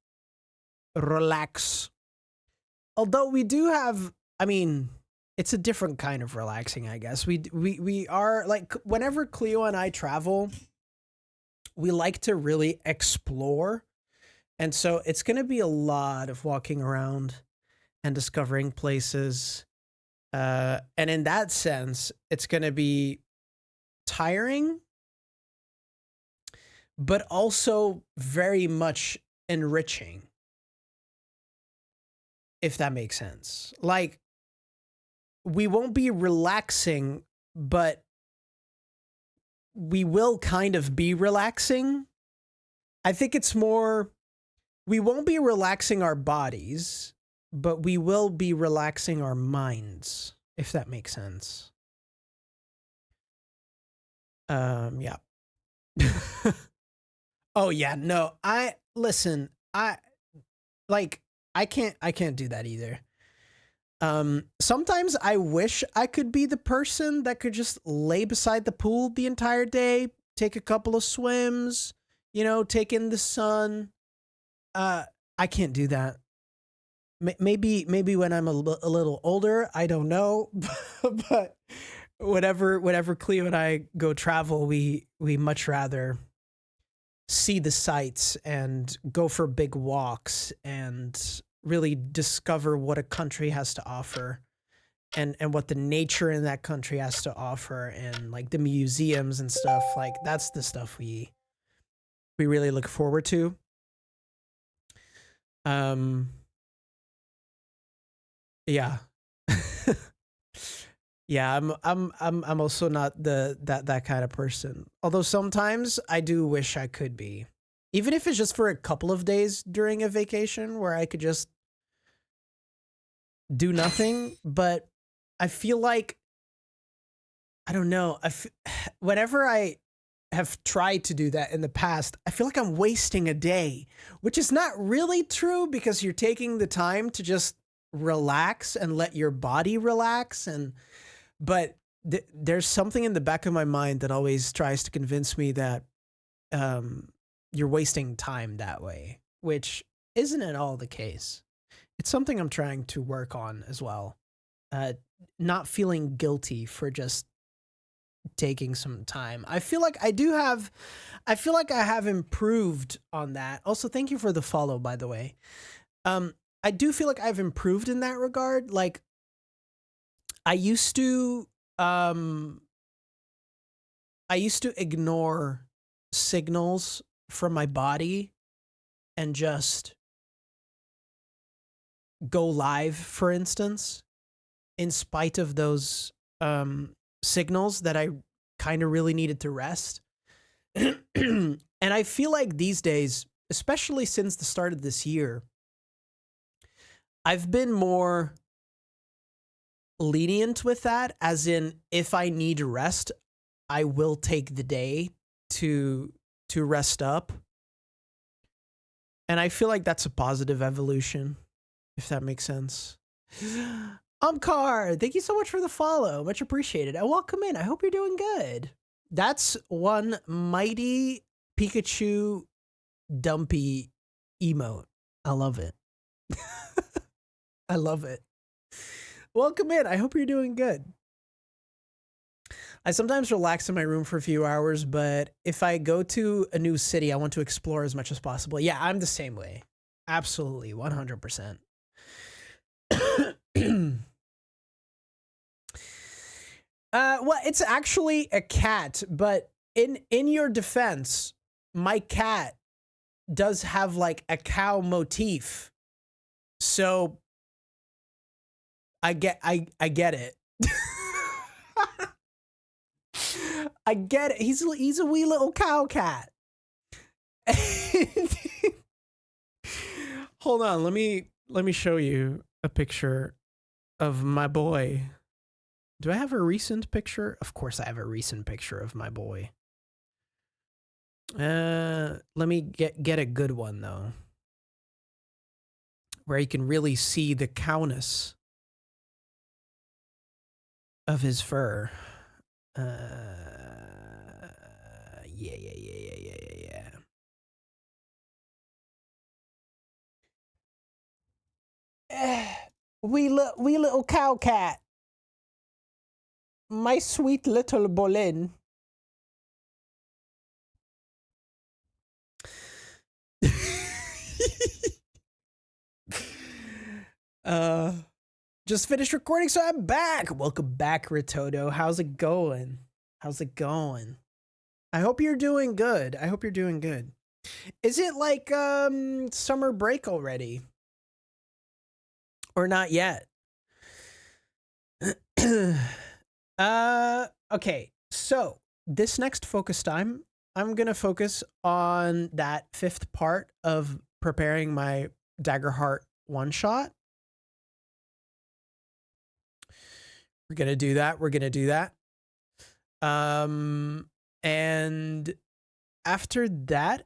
relax. Although we do have, I mean, it's a different kind of relaxing, I guess. We are like, whenever Cleo and I travel, we like to really explore. And so it's going to be a lot of walking around and discovering places. And in that sense, it's going to be tiring, but also very much enriching, if that makes sense. Like, we won't be relaxing, but we will kind of be relaxing. I think it's more, we won't be relaxing our bodies, but we will be relaxing our minds, if that makes sense. Yeah. Oh yeah, no. I can't do that either. Sometimes I wish I could be the person that could just lay beside the pool the entire day, take a couple of swims, take in the sun. I can't do that. Maybe when I'm a little older, I don't know, but whenever Cleo and I go travel, we much rather see the sights and go for big walks and really discover what a country has to offer and what the nature in that country has to offer and like the museums and stuff. Like that's the stuff we really look forward to. Yeah. Yeah, I'm also not that kind of person. Although sometimes I do wish I could be. Even if it's just for a couple of days during a vacation where I could just do nothing, but I feel like I don't know. Whenever I have tried to do that in the past, I feel like I'm wasting a day, which is not really true because you're taking the time to just relax and let your body relax but there's something in the back of my mind that always tries to convince me that you're wasting time that way, which isn't at all the case. It's something I'm trying to work on as well. Not feeling guilty for just taking some time. I feel like I have improved on that. Also, thank you for the follow, by the way. I do feel like I've improved in that regard. Like I used to ignore signals from my body and just go live, for instance, in spite of those signals that I kind of really needed to rest. And I feel like these days, especially since the start of this year, I've been more lenient with that, as in if I need rest, I will take the day to rest up. And I feel like that's a positive evolution, if that makes sense. Car, thank you so much for the follow. Much appreciated. And welcome in. I hope you're doing good. That's one mighty Pikachu dumpy emote. I love it. I love it. Welcome in. I hope you're doing good. I sometimes relax in my room for a few hours, but if I go to a new city, I want to explore as much as possible. Yeah, I'm the same way. Absolutely, 100%. Well, it's actually a cat, but in your defense, my cat does have like a cow motif. So I get it. I get it. He's a wee little cow cat. Hold on, let me show you a picture of my boy. Do I have a recent picture? Of course I have a recent picture of my boy. Let me get a good one though, where you can really see the cowness of his fur. Yeah. Wee little cow cat. My sweet little Bolin. Just finished recording, so I'm back. Welcome back, Ritoto. How's it going? I hope you're doing good. Is it like summer break already? Or not yet? Okay. So, this next focus time, I'm going to focus on that fifth part of preparing my Daggerheart One-Shot. We're going to do that. And after that,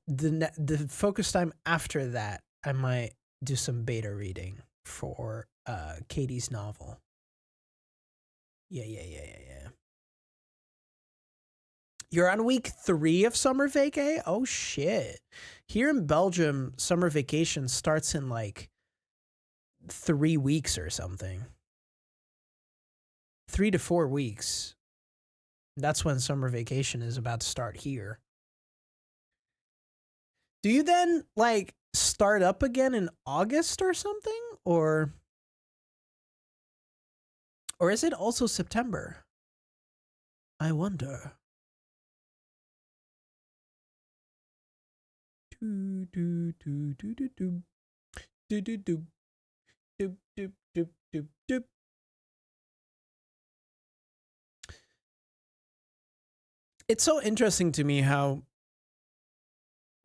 the focus time after that, I might do some beta reading for Katie's novel. Yeah. You're on week 3 of summer vacay? Oh shit. Here in Belgium, summer vacation starts in like 3 weeks or something. 3 to 4 weeks. That's when summer vacation is about to start here. Do you then like start up again in August or something? Or is it also September? I wonder. Do do do do do do do do do do do do do do. It's so interesting to me how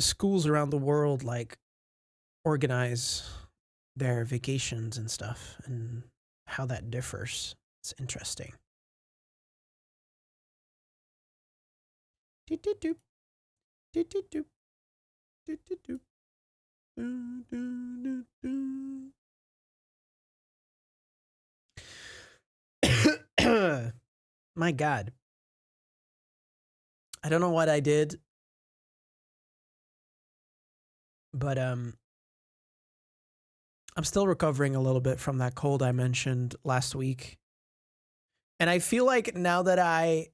schools around the world like organize their vacations and stuff and how that differs. It's interesting. Do, do, do, do, do, do, do, do, do. Do, do, do, do. My God. I don't know what I did, but I'm still recovering a little bit from that cold I mentioned last week. And I feel like now that I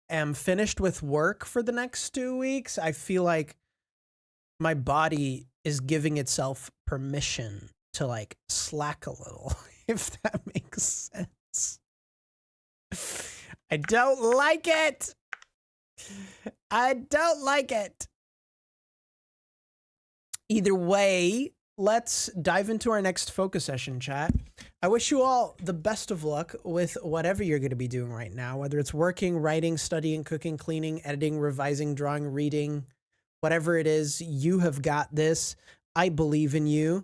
am finished with work for the next 2 weeks, I feel like my body is giving itself permission to like slack a little, if that makes sense. I don't like it. I don't like it. Either way, let's dive into our next focus session, chat. I wish you all the best of luck with whatever you're going to be doing right now, whether it's working, writing, studying, cooking, cleaning, editing, revising, drawing, reading, whatever it is, you have got this. I believe in you.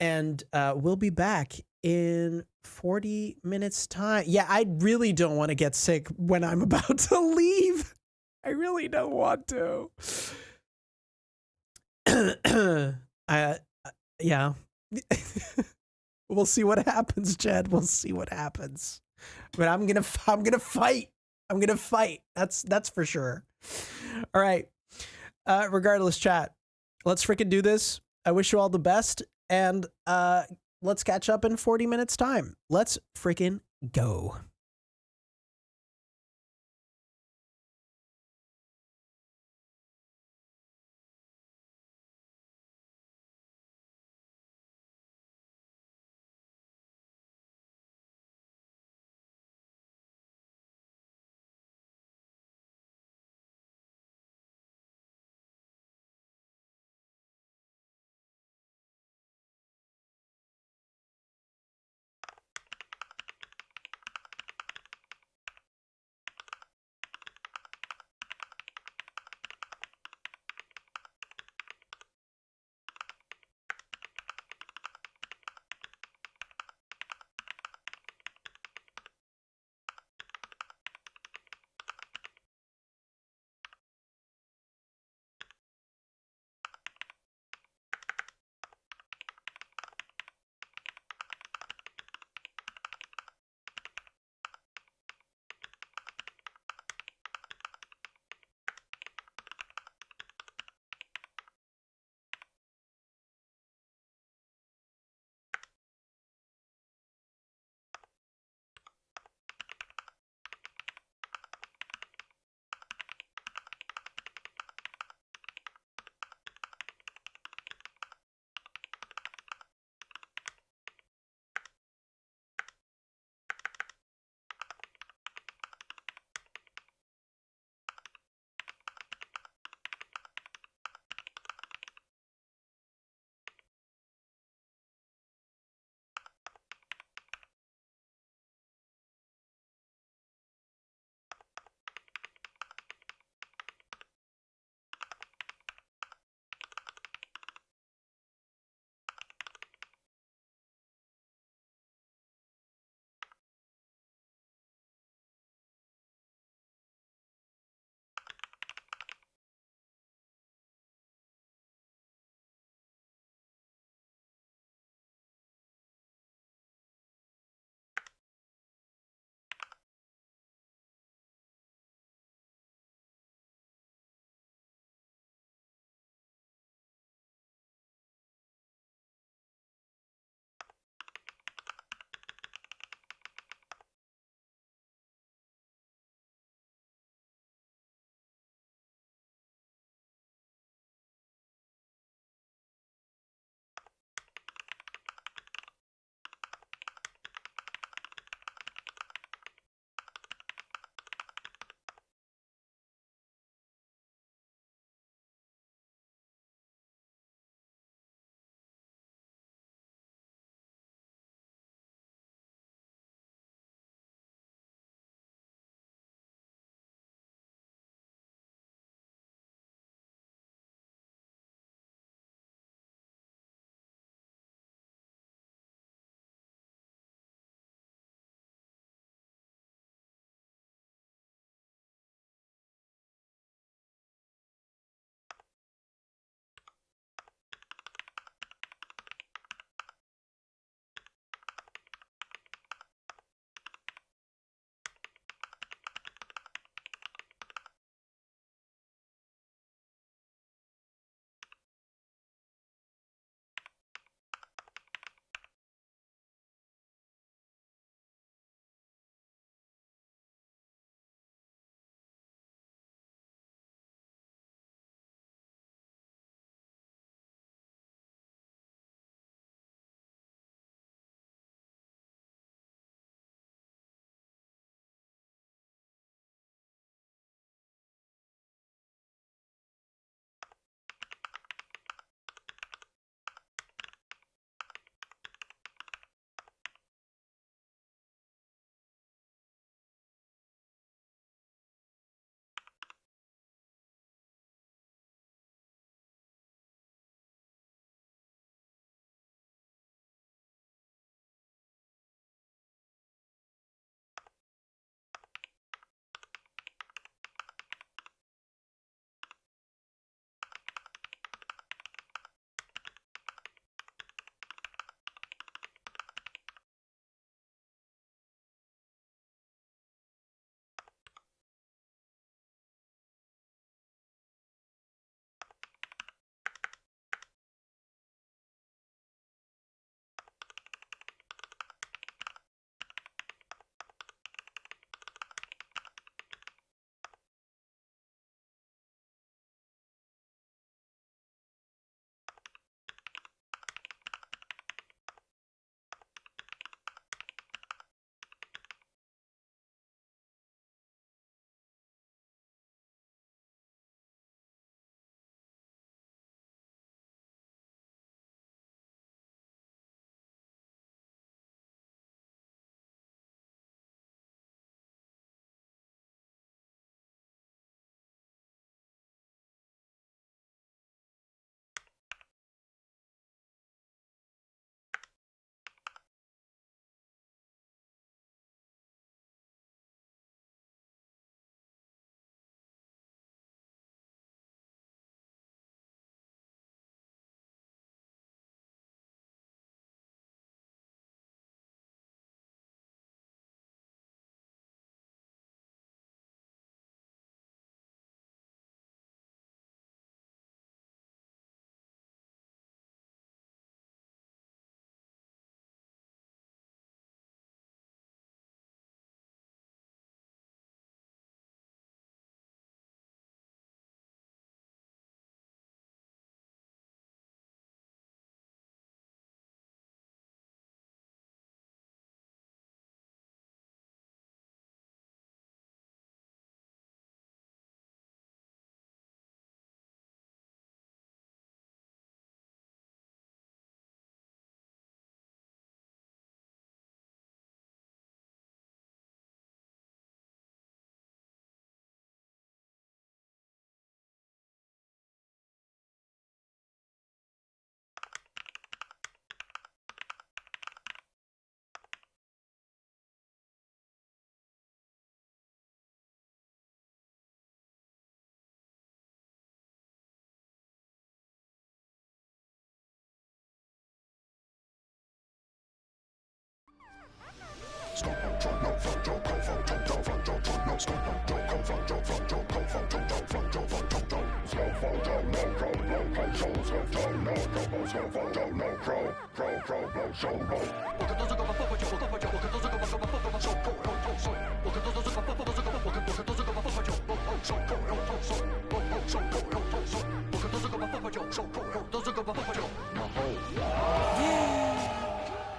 And we'll be back in 40 minutes time. Yeah, I really don't want to get sick when I'm about to leave. I really don't want to. Yeah. We'll see what happens, Jed. We'll see what happens. But I'm gonna fight. I'm gonna fight. That's for sure. All right. Regardless, chat. Let's freaking do this. I wish you all the best, and let's catch up in 40 minutes time. Let's freaking go.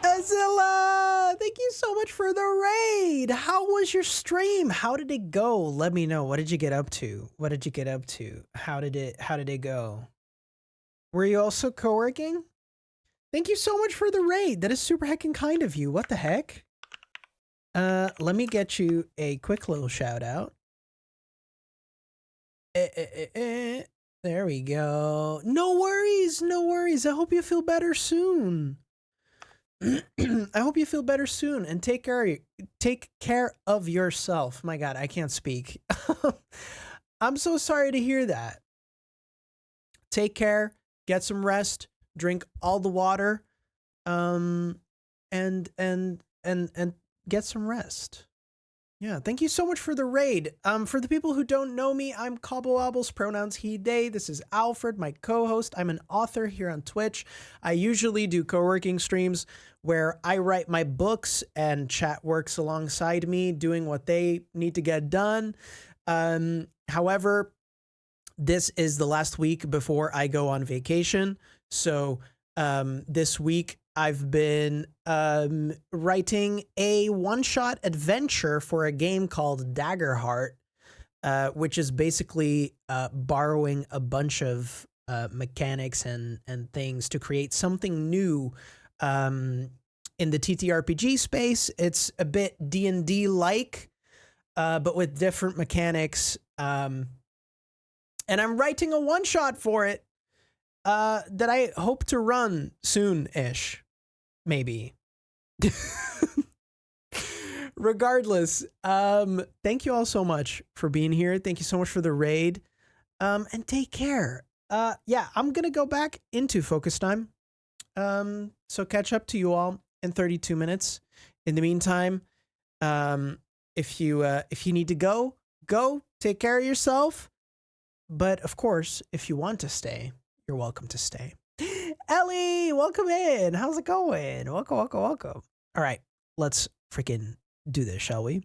Azilla, thank you so much for the raid. How was your stream? How did it go? Let me know. What did you get up to? What did you get up to? How did it go? Were you also co-working? Thank you so much for the raid. That is super heckin' kind of you. What the heck? Let me get you a quick little shout out. There we go. No worries, no worries. I hope you feel better soon. I hope you feel better soon and take care of yourself. My God, I can't speak. I'm so sorry to hear that. Take care, get some rest, drink all the water, and get some rest. Yeah, thank you so much for the raid. For the people who don't know me, I'm Cobble Wobbles, pronouns he, they. This is Alfred, my co-host. I'm an author here on Twitch. I usually do co-working streams where I write my books and chat works alongside me, doing what they need to get done. However, this is the last week before I go on vacation. So this week I've been writing a one-shot adventure for a game called Daggerheart, which is basically borrowing a bunch of mechanics and things to create something new in the TTRPG space. It's a bit D&D-like, but with different mechanics. And I'm writing a one-shot for it that I hope to run soon-ish. Maybe. Regardless, thank you all so much for being here. Thank you so much for the raid. And take care. Yeah, I'm gonna go back into focus time. So catch up to you all in 32 minutes. In the meantime, if you need to go, take care of yourself. But of course, if you want to stay, you're welcome to stay. Ellie, welcome in. How's it going? Welcome. All right, let's freaking do this, shall we?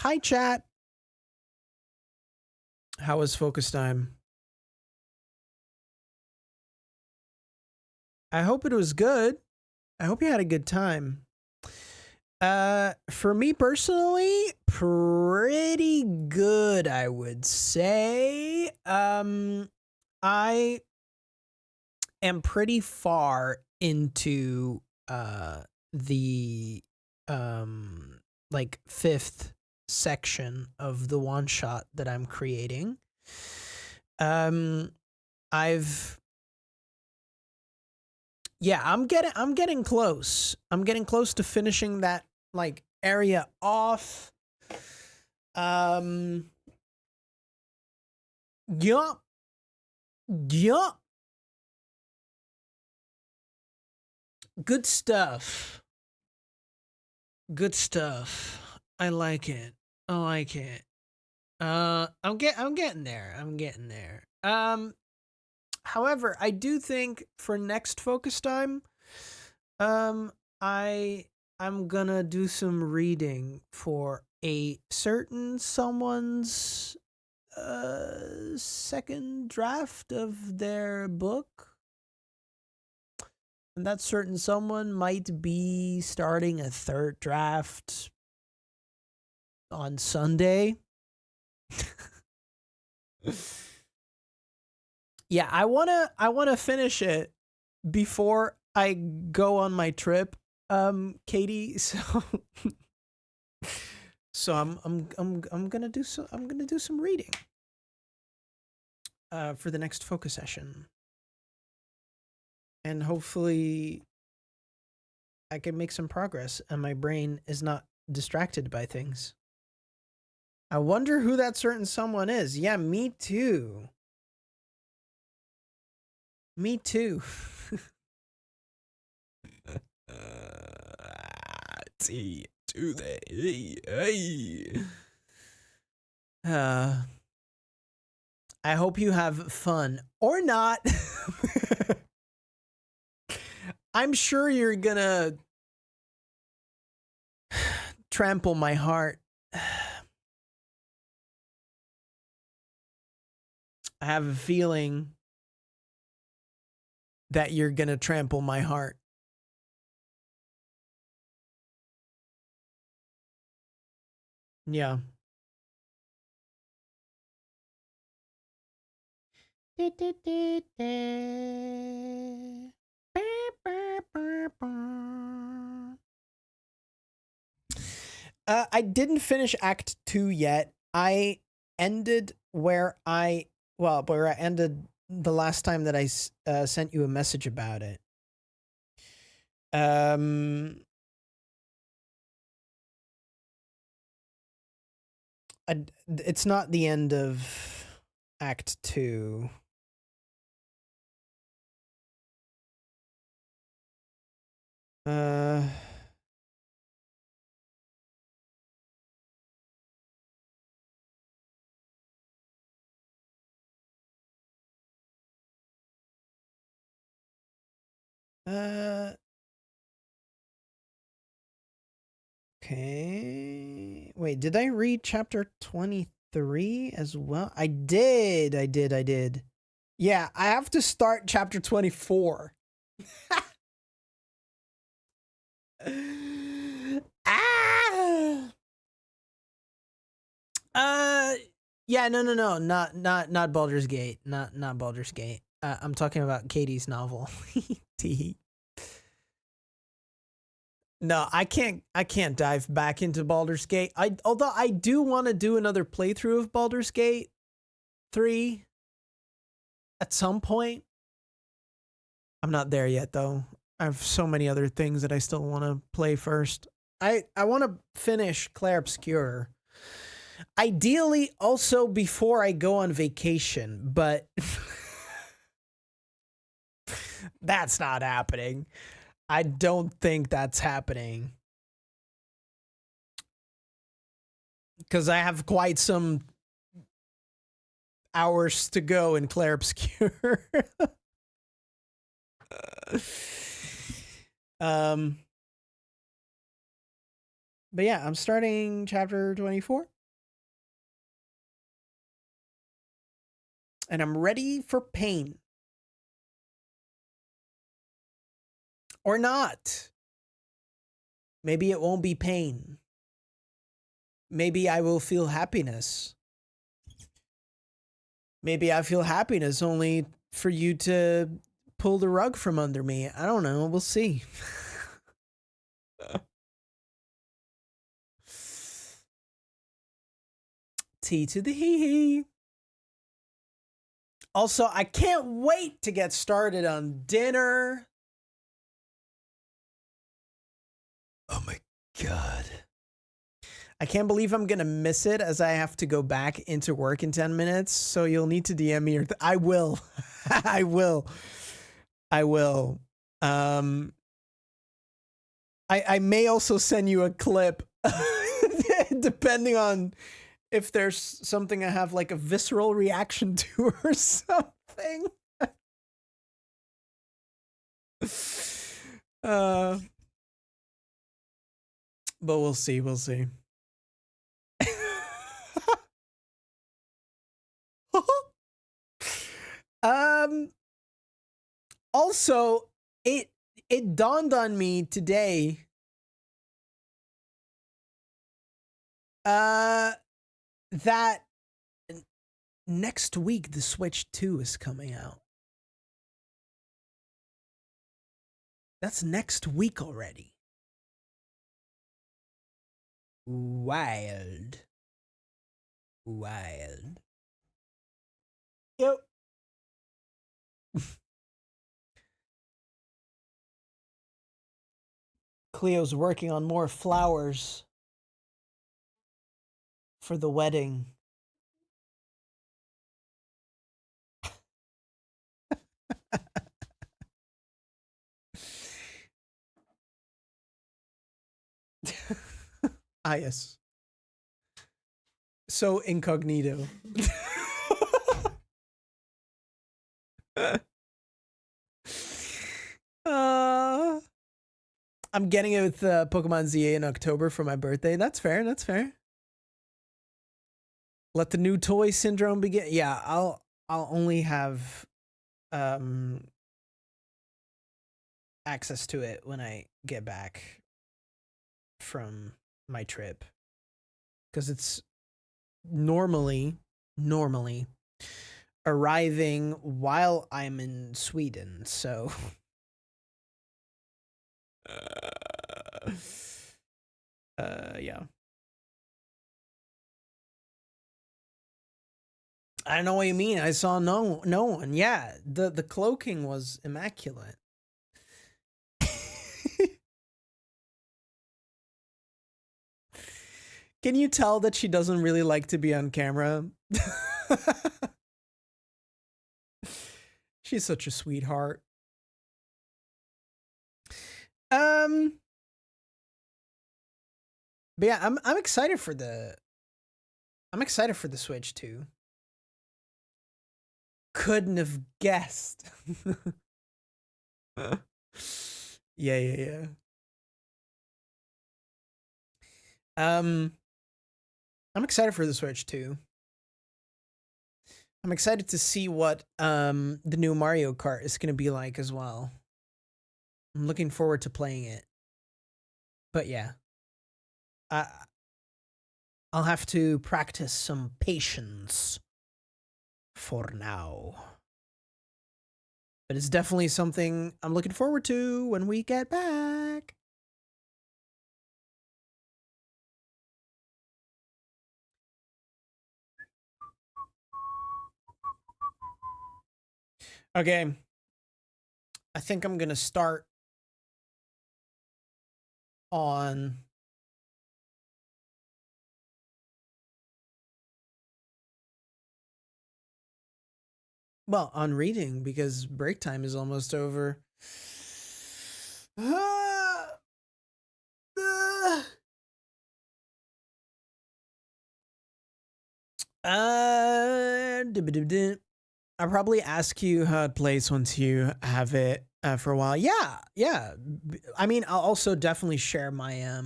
Hi, chat. How was focus time? I hope it was good. I hope you had a good time. For me personally, pretty good, I would say. I am pretty far into the like fifth section of the one shot that I'm creating. I've Yeah, I'm getting close. I'm getting close to finishing that like area off. Um yup. Yup. Good stuff. Good stuff. I like it. I like it. I'm getting there. I'm getting there. However, I do think for next focus time, um I I'm gonna do some reading for a certain someone's second draft of their book. And that certain someone might be starting a third draft on Sunday. Yeah, I wanna finish it before I go on my trip, Katie. So I'm gonna do some reading for the next focus session, and hopefully I can make some progress and my brain is not distracted by things. I wonder who that certain someone is. Yeah, me too. Me too. T to the hey. I hope you have fun or not. I'm sure you're gonna trample my heart. I have a feeling that you're gonna trample my heart. Yeah. I didn't finish Act 2 yet. I ended where I ended the last time that I sent you a message about it. Um, it's not the end of Act 2. Uh, uh, okay. Wait, did I read chapter 23 as well? I did. Yeah, I have to start chapter 24. Ah! Yeah, no, not Baldur's Gate, not Baldur's Gate. I'm talking about Katie's novel. Tee. No, I can't dive back into Baldur's Gate. Although I do want to do another playthrough of Baldur's Gate 3 at some point. I'm not there yet though. I have so many other things that I still want to play first. I want to finish Clair Obscur. Ideally also before I go on vacation, but that's not happening. I don't think that's happening. Because I have quite some hours to go in Clair Obscur. um, but yeah, I'm starting chapter 24. And I'm ready for pain. Or not. Maybe it won't be pain. Maybe I will feel happiness. Maybe I feel happiness only for you to pull the rug from under me. I don't know. We'll see. T to the hee hee. Also, I can't wait to get started on dinner. Oh my God. I can't believe I'm going to miss it as I have to go back into work in 10 minutes. So you'll need to DM me. I will. I will. I will. I may also send you a clip depending on if there's something I have like a visceral reaction to or something. But we'll see. We'll see. Also, it dawned on me today that next week the Switch 2 is coming out. That's next week already. Wild. Wild. Yep. Cleo's working on more flowers for the wedding. Ah, yes. So incognito. I'm getting it with Pokemon ZA in October for my birthday. That's fair. That's fair. Let the new toy syndrome begin. Yeah, I'll only have access to it when I get back from my trip, because it's normally arriving while I'm in Sweden. So yeah. I don't know what you mean. I saw no one. Yeah, the cloaking was immaculate. Can you tell that she doesn't really like to be on camera? She's such a sweetheart. But yeah, I'm excited for the Switch 2. Couldn't have guessed. Yeah. I'm excited for the Switch 2. I'm excited to see what the new Mario Kart is going to be like as well. I'm looking forward to playing it. But yeah. I'll have to practice some patience for now. But it's definitely something I'm looking forward to when we get back. Okay. I think I'm going to start on on reading, because break time is almost over. I'll probably ask you how it plays once you have it for a while. Yeah. I mean, I'll also definitely share my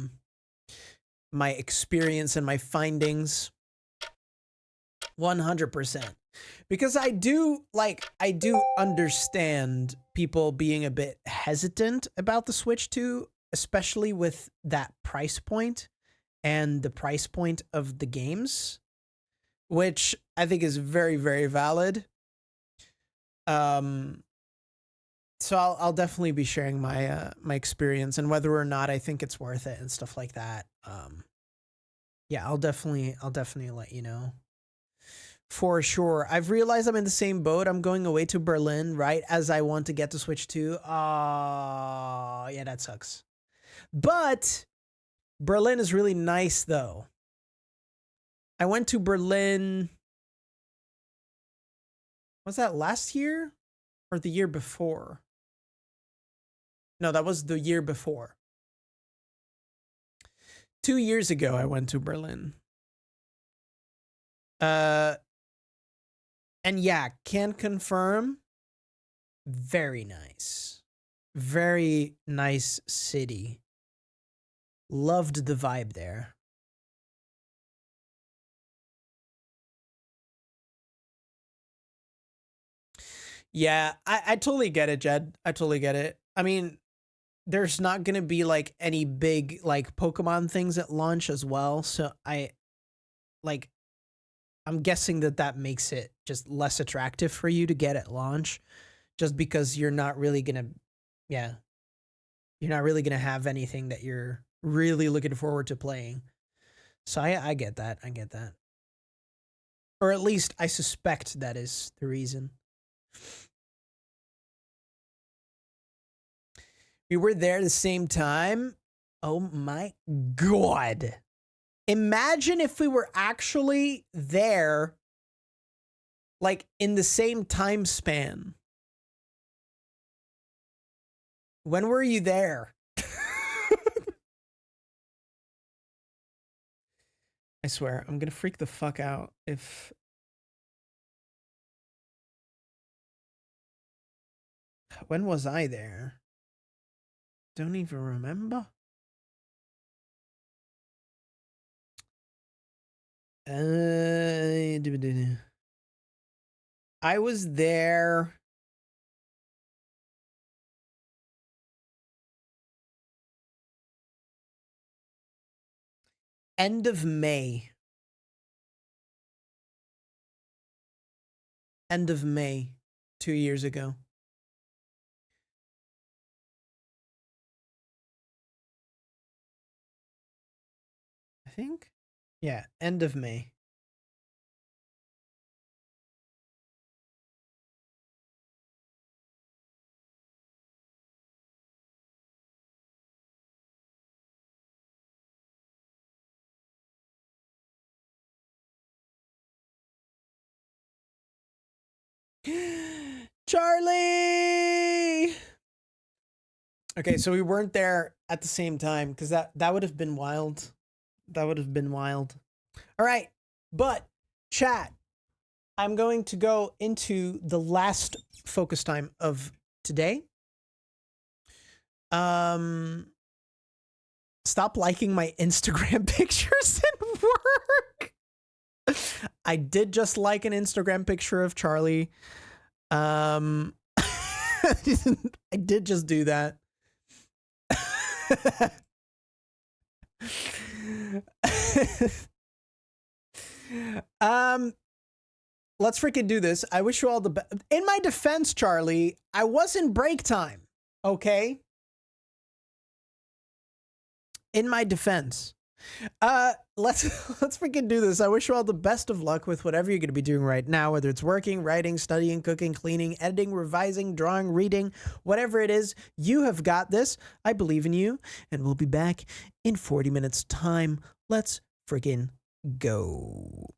my experience and my findings 100%. Because I do understand people being a bit hesitant about the Switch 2, especially with that price point and the price point of the games, which I think is very, very valid. Um, so I'll definitely be sharing my experience and whether or not I think it's worth it and stuff like that. Yeah, I'll definitely let you know. For sure. I've realized I'm in the same boat. I'm going away to Berlin right as I want to get to Switch 2. Oh, yeah, that sucks. But Berlin is really nice though. I went to Berlin. Was that last year or the year before? No, that was the year before. 2 years ago, I went to Berlin. And yeah, can confirm. Very nice. Very nice city. Loved the vibe there. Yeah, I totally get it, Jed. I totally get it. I mean, there's not gonna be like any big like Pokemon things at launch as well. So like I'm guessing that makes it just less attractive for you to get at launch, just because you're not really gonna, yeah, you're not really gonna have anything that you're really looking forward to playing. So I get that. I get that. Or at least I suspect that is the reason. We were there at the same time. Oh my God. Imagine if we were actually there, like in the same time span. When were you there? I swear, I'm gonna freak the fuck out if. When was I there? Don't even remember. I was there. End of May. End of May, 2 years ago. I think. Yeah, end of May. Charlie! Okay, so we weren't there at the same time because that would have been wild. That would have been wild. All right, but chat, I'm going to go into the last focus time of today. Stop liking my Instagram pictures and work. I did just like an Instagram picture of Charlie. I did just do that. Let's freaking do this. I wish you all the best. In my defense, Charlie, I was in break time. Okay. In my defense. Let's freaking do this. I wish you all the best of luck with whatever you're going to be doing right now, whether it's working, writing, studying, cooking, cleaning, editing, revising, drawing, reading, whatever it is. You have got this. I believe in you, and we'll be back in 40 minutes time. Let's freaking go.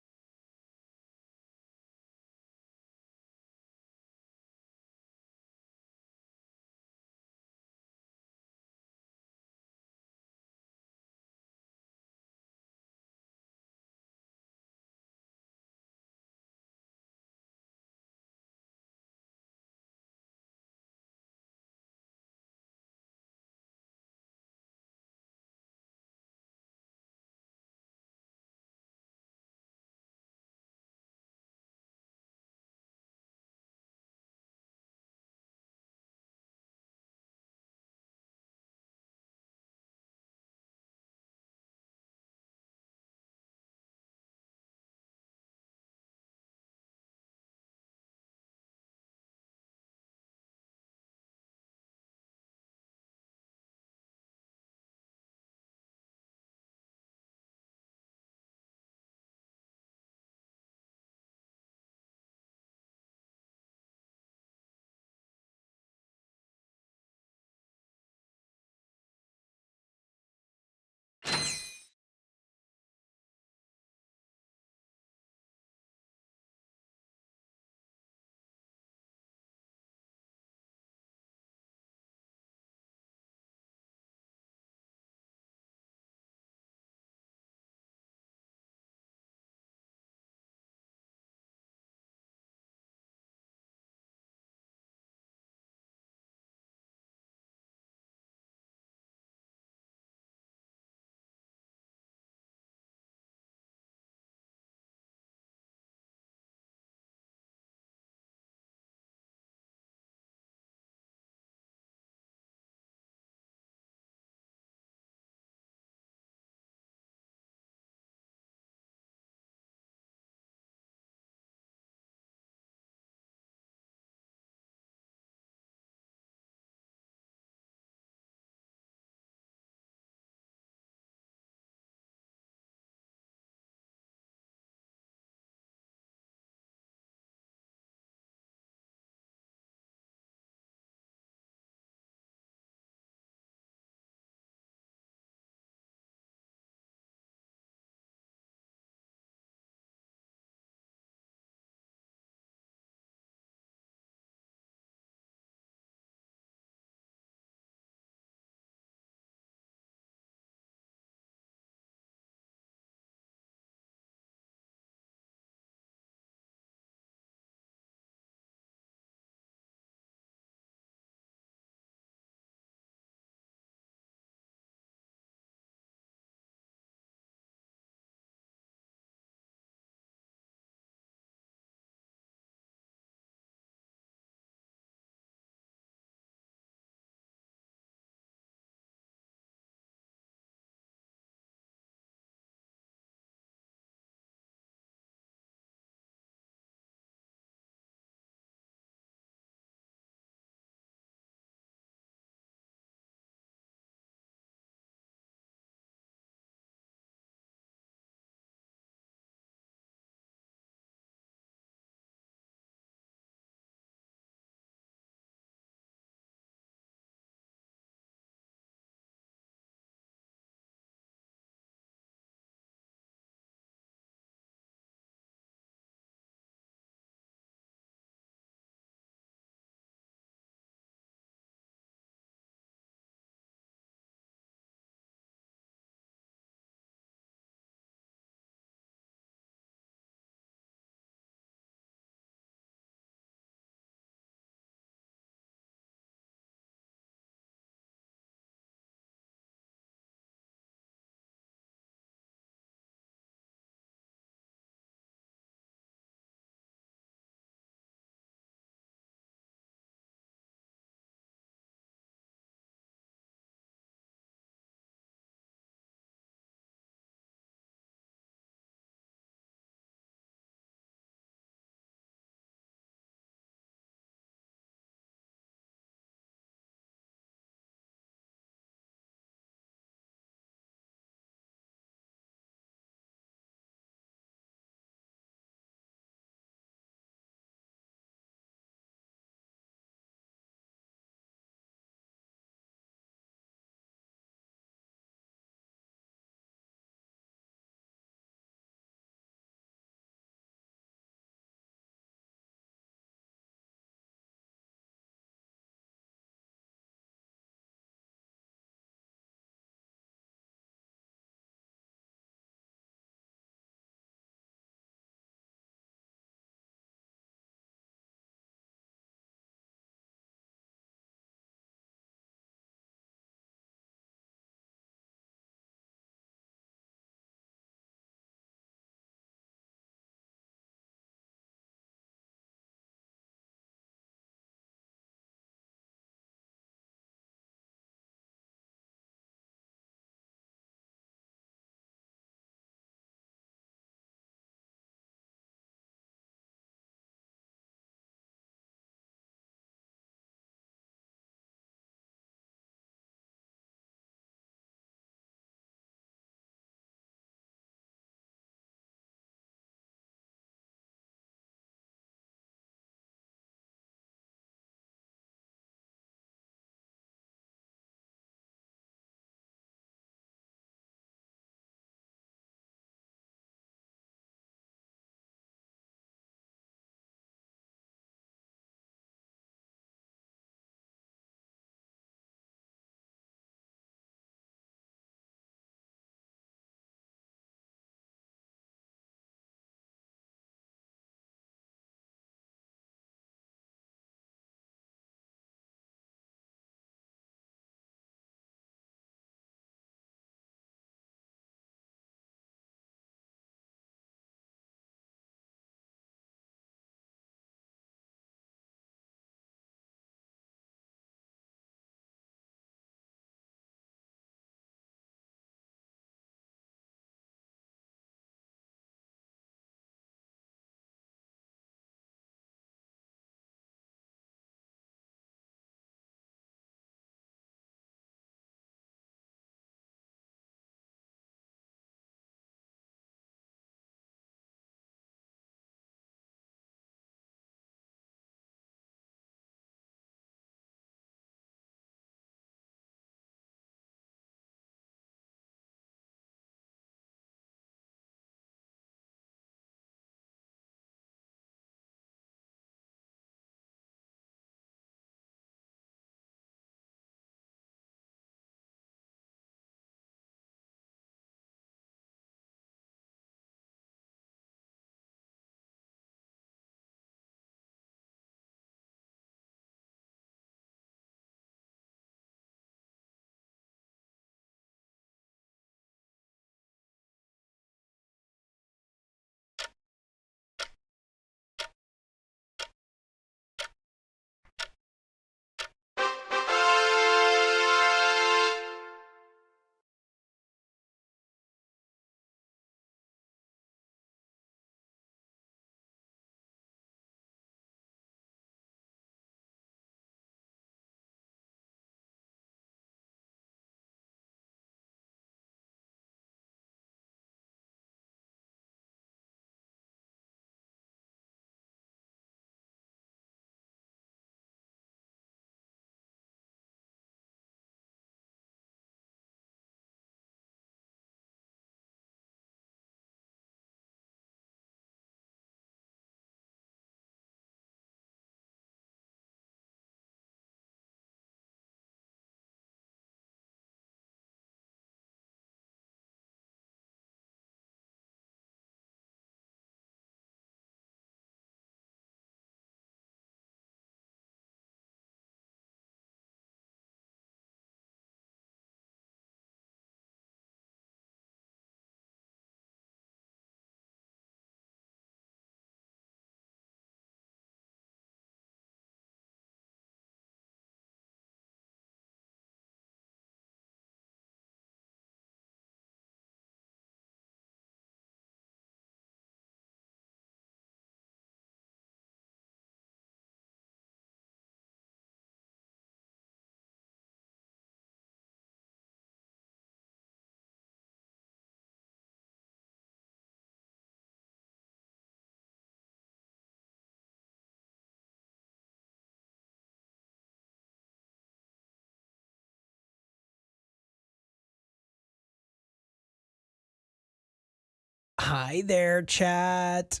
Hi there, chat.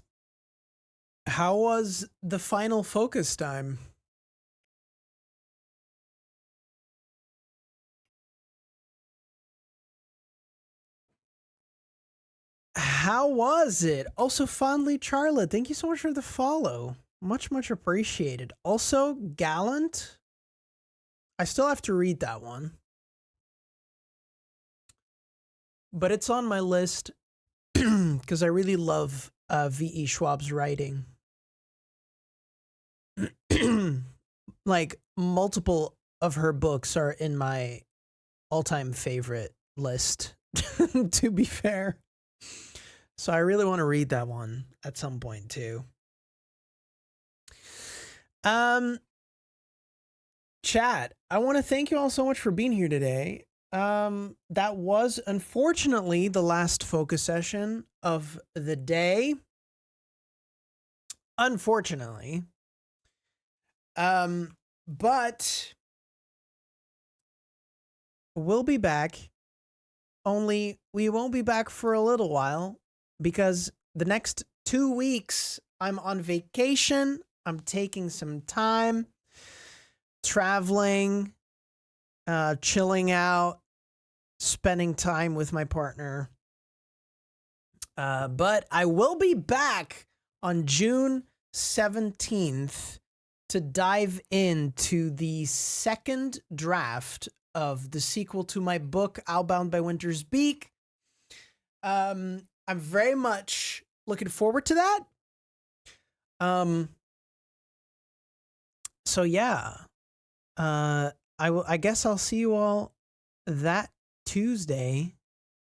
How was the final focus time? How was it? Also, Fondly Charlotte, thank you so much for the follow. Much, much appreciated. Also, Gallant. I still have to read that one, but it's on my list because I really love V.E. Schwab's writing. Like, multiple of her books are in my all-time favorite list, to be fair. So I really want to read that one at some point too. Chat, I want to thank you all so much for being here today. That was unfortunately the last focus session of the day. Unfortunately. But we'll be back. Only we won't be back for a little while because the next 2 weeks I'm on vacation. I'm taking some time traveling, chilling out, spending time with my partner. But I will be back on June 17th to dive into the second draft of the sequel to my book, Owlbound by Winter's Beak. I'm very much looking forward to that. So yeah, I guess I'll see you all that Tuesday,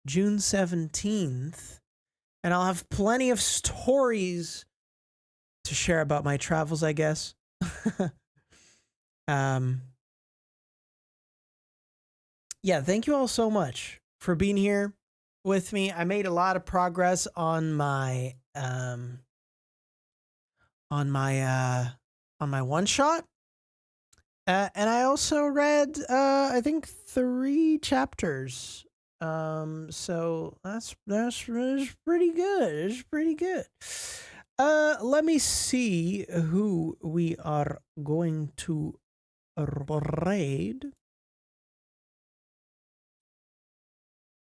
June 17th, and I'll have plenty of stories to share about my travels, I guess. Yeah, thank you all so much for being here with me. I made a lot of progress on my one shot. And I also read I think 3 chapters. So that's pretty good. It's pretty good. Let me see who we are going to raid.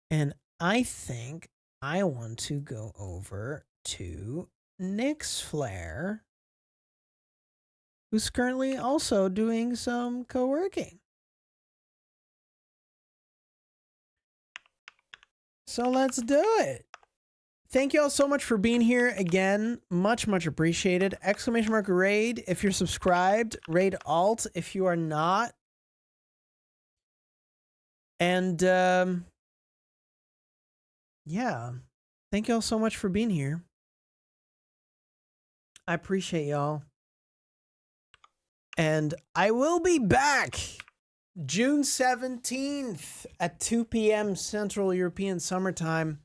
And I think I want to go over to Nyx Flare, who's currently also doing some co-working. So let's do it. Thank you all so much for being here again. Much, much appreciated. Exclamation mark raid if you're subscribed. Raid alt if you are not. And yeah, thank you all so much for being here. I appreciate y'all. And I will be back June 17th at 2 p.m. Central European Summertime.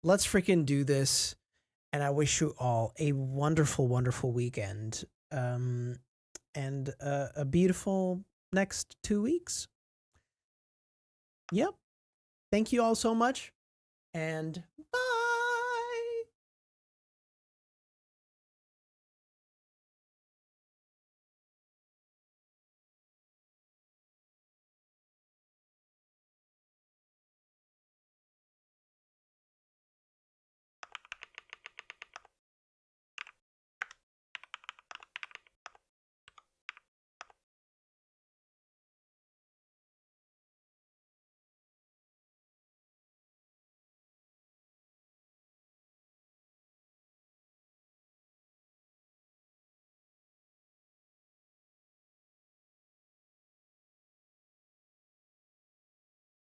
Let's freaking do this. And I wish you all a wonderful, wonderful weekend. And a beautiful next 2 weeks. Yep. Thank you all so much. And bye.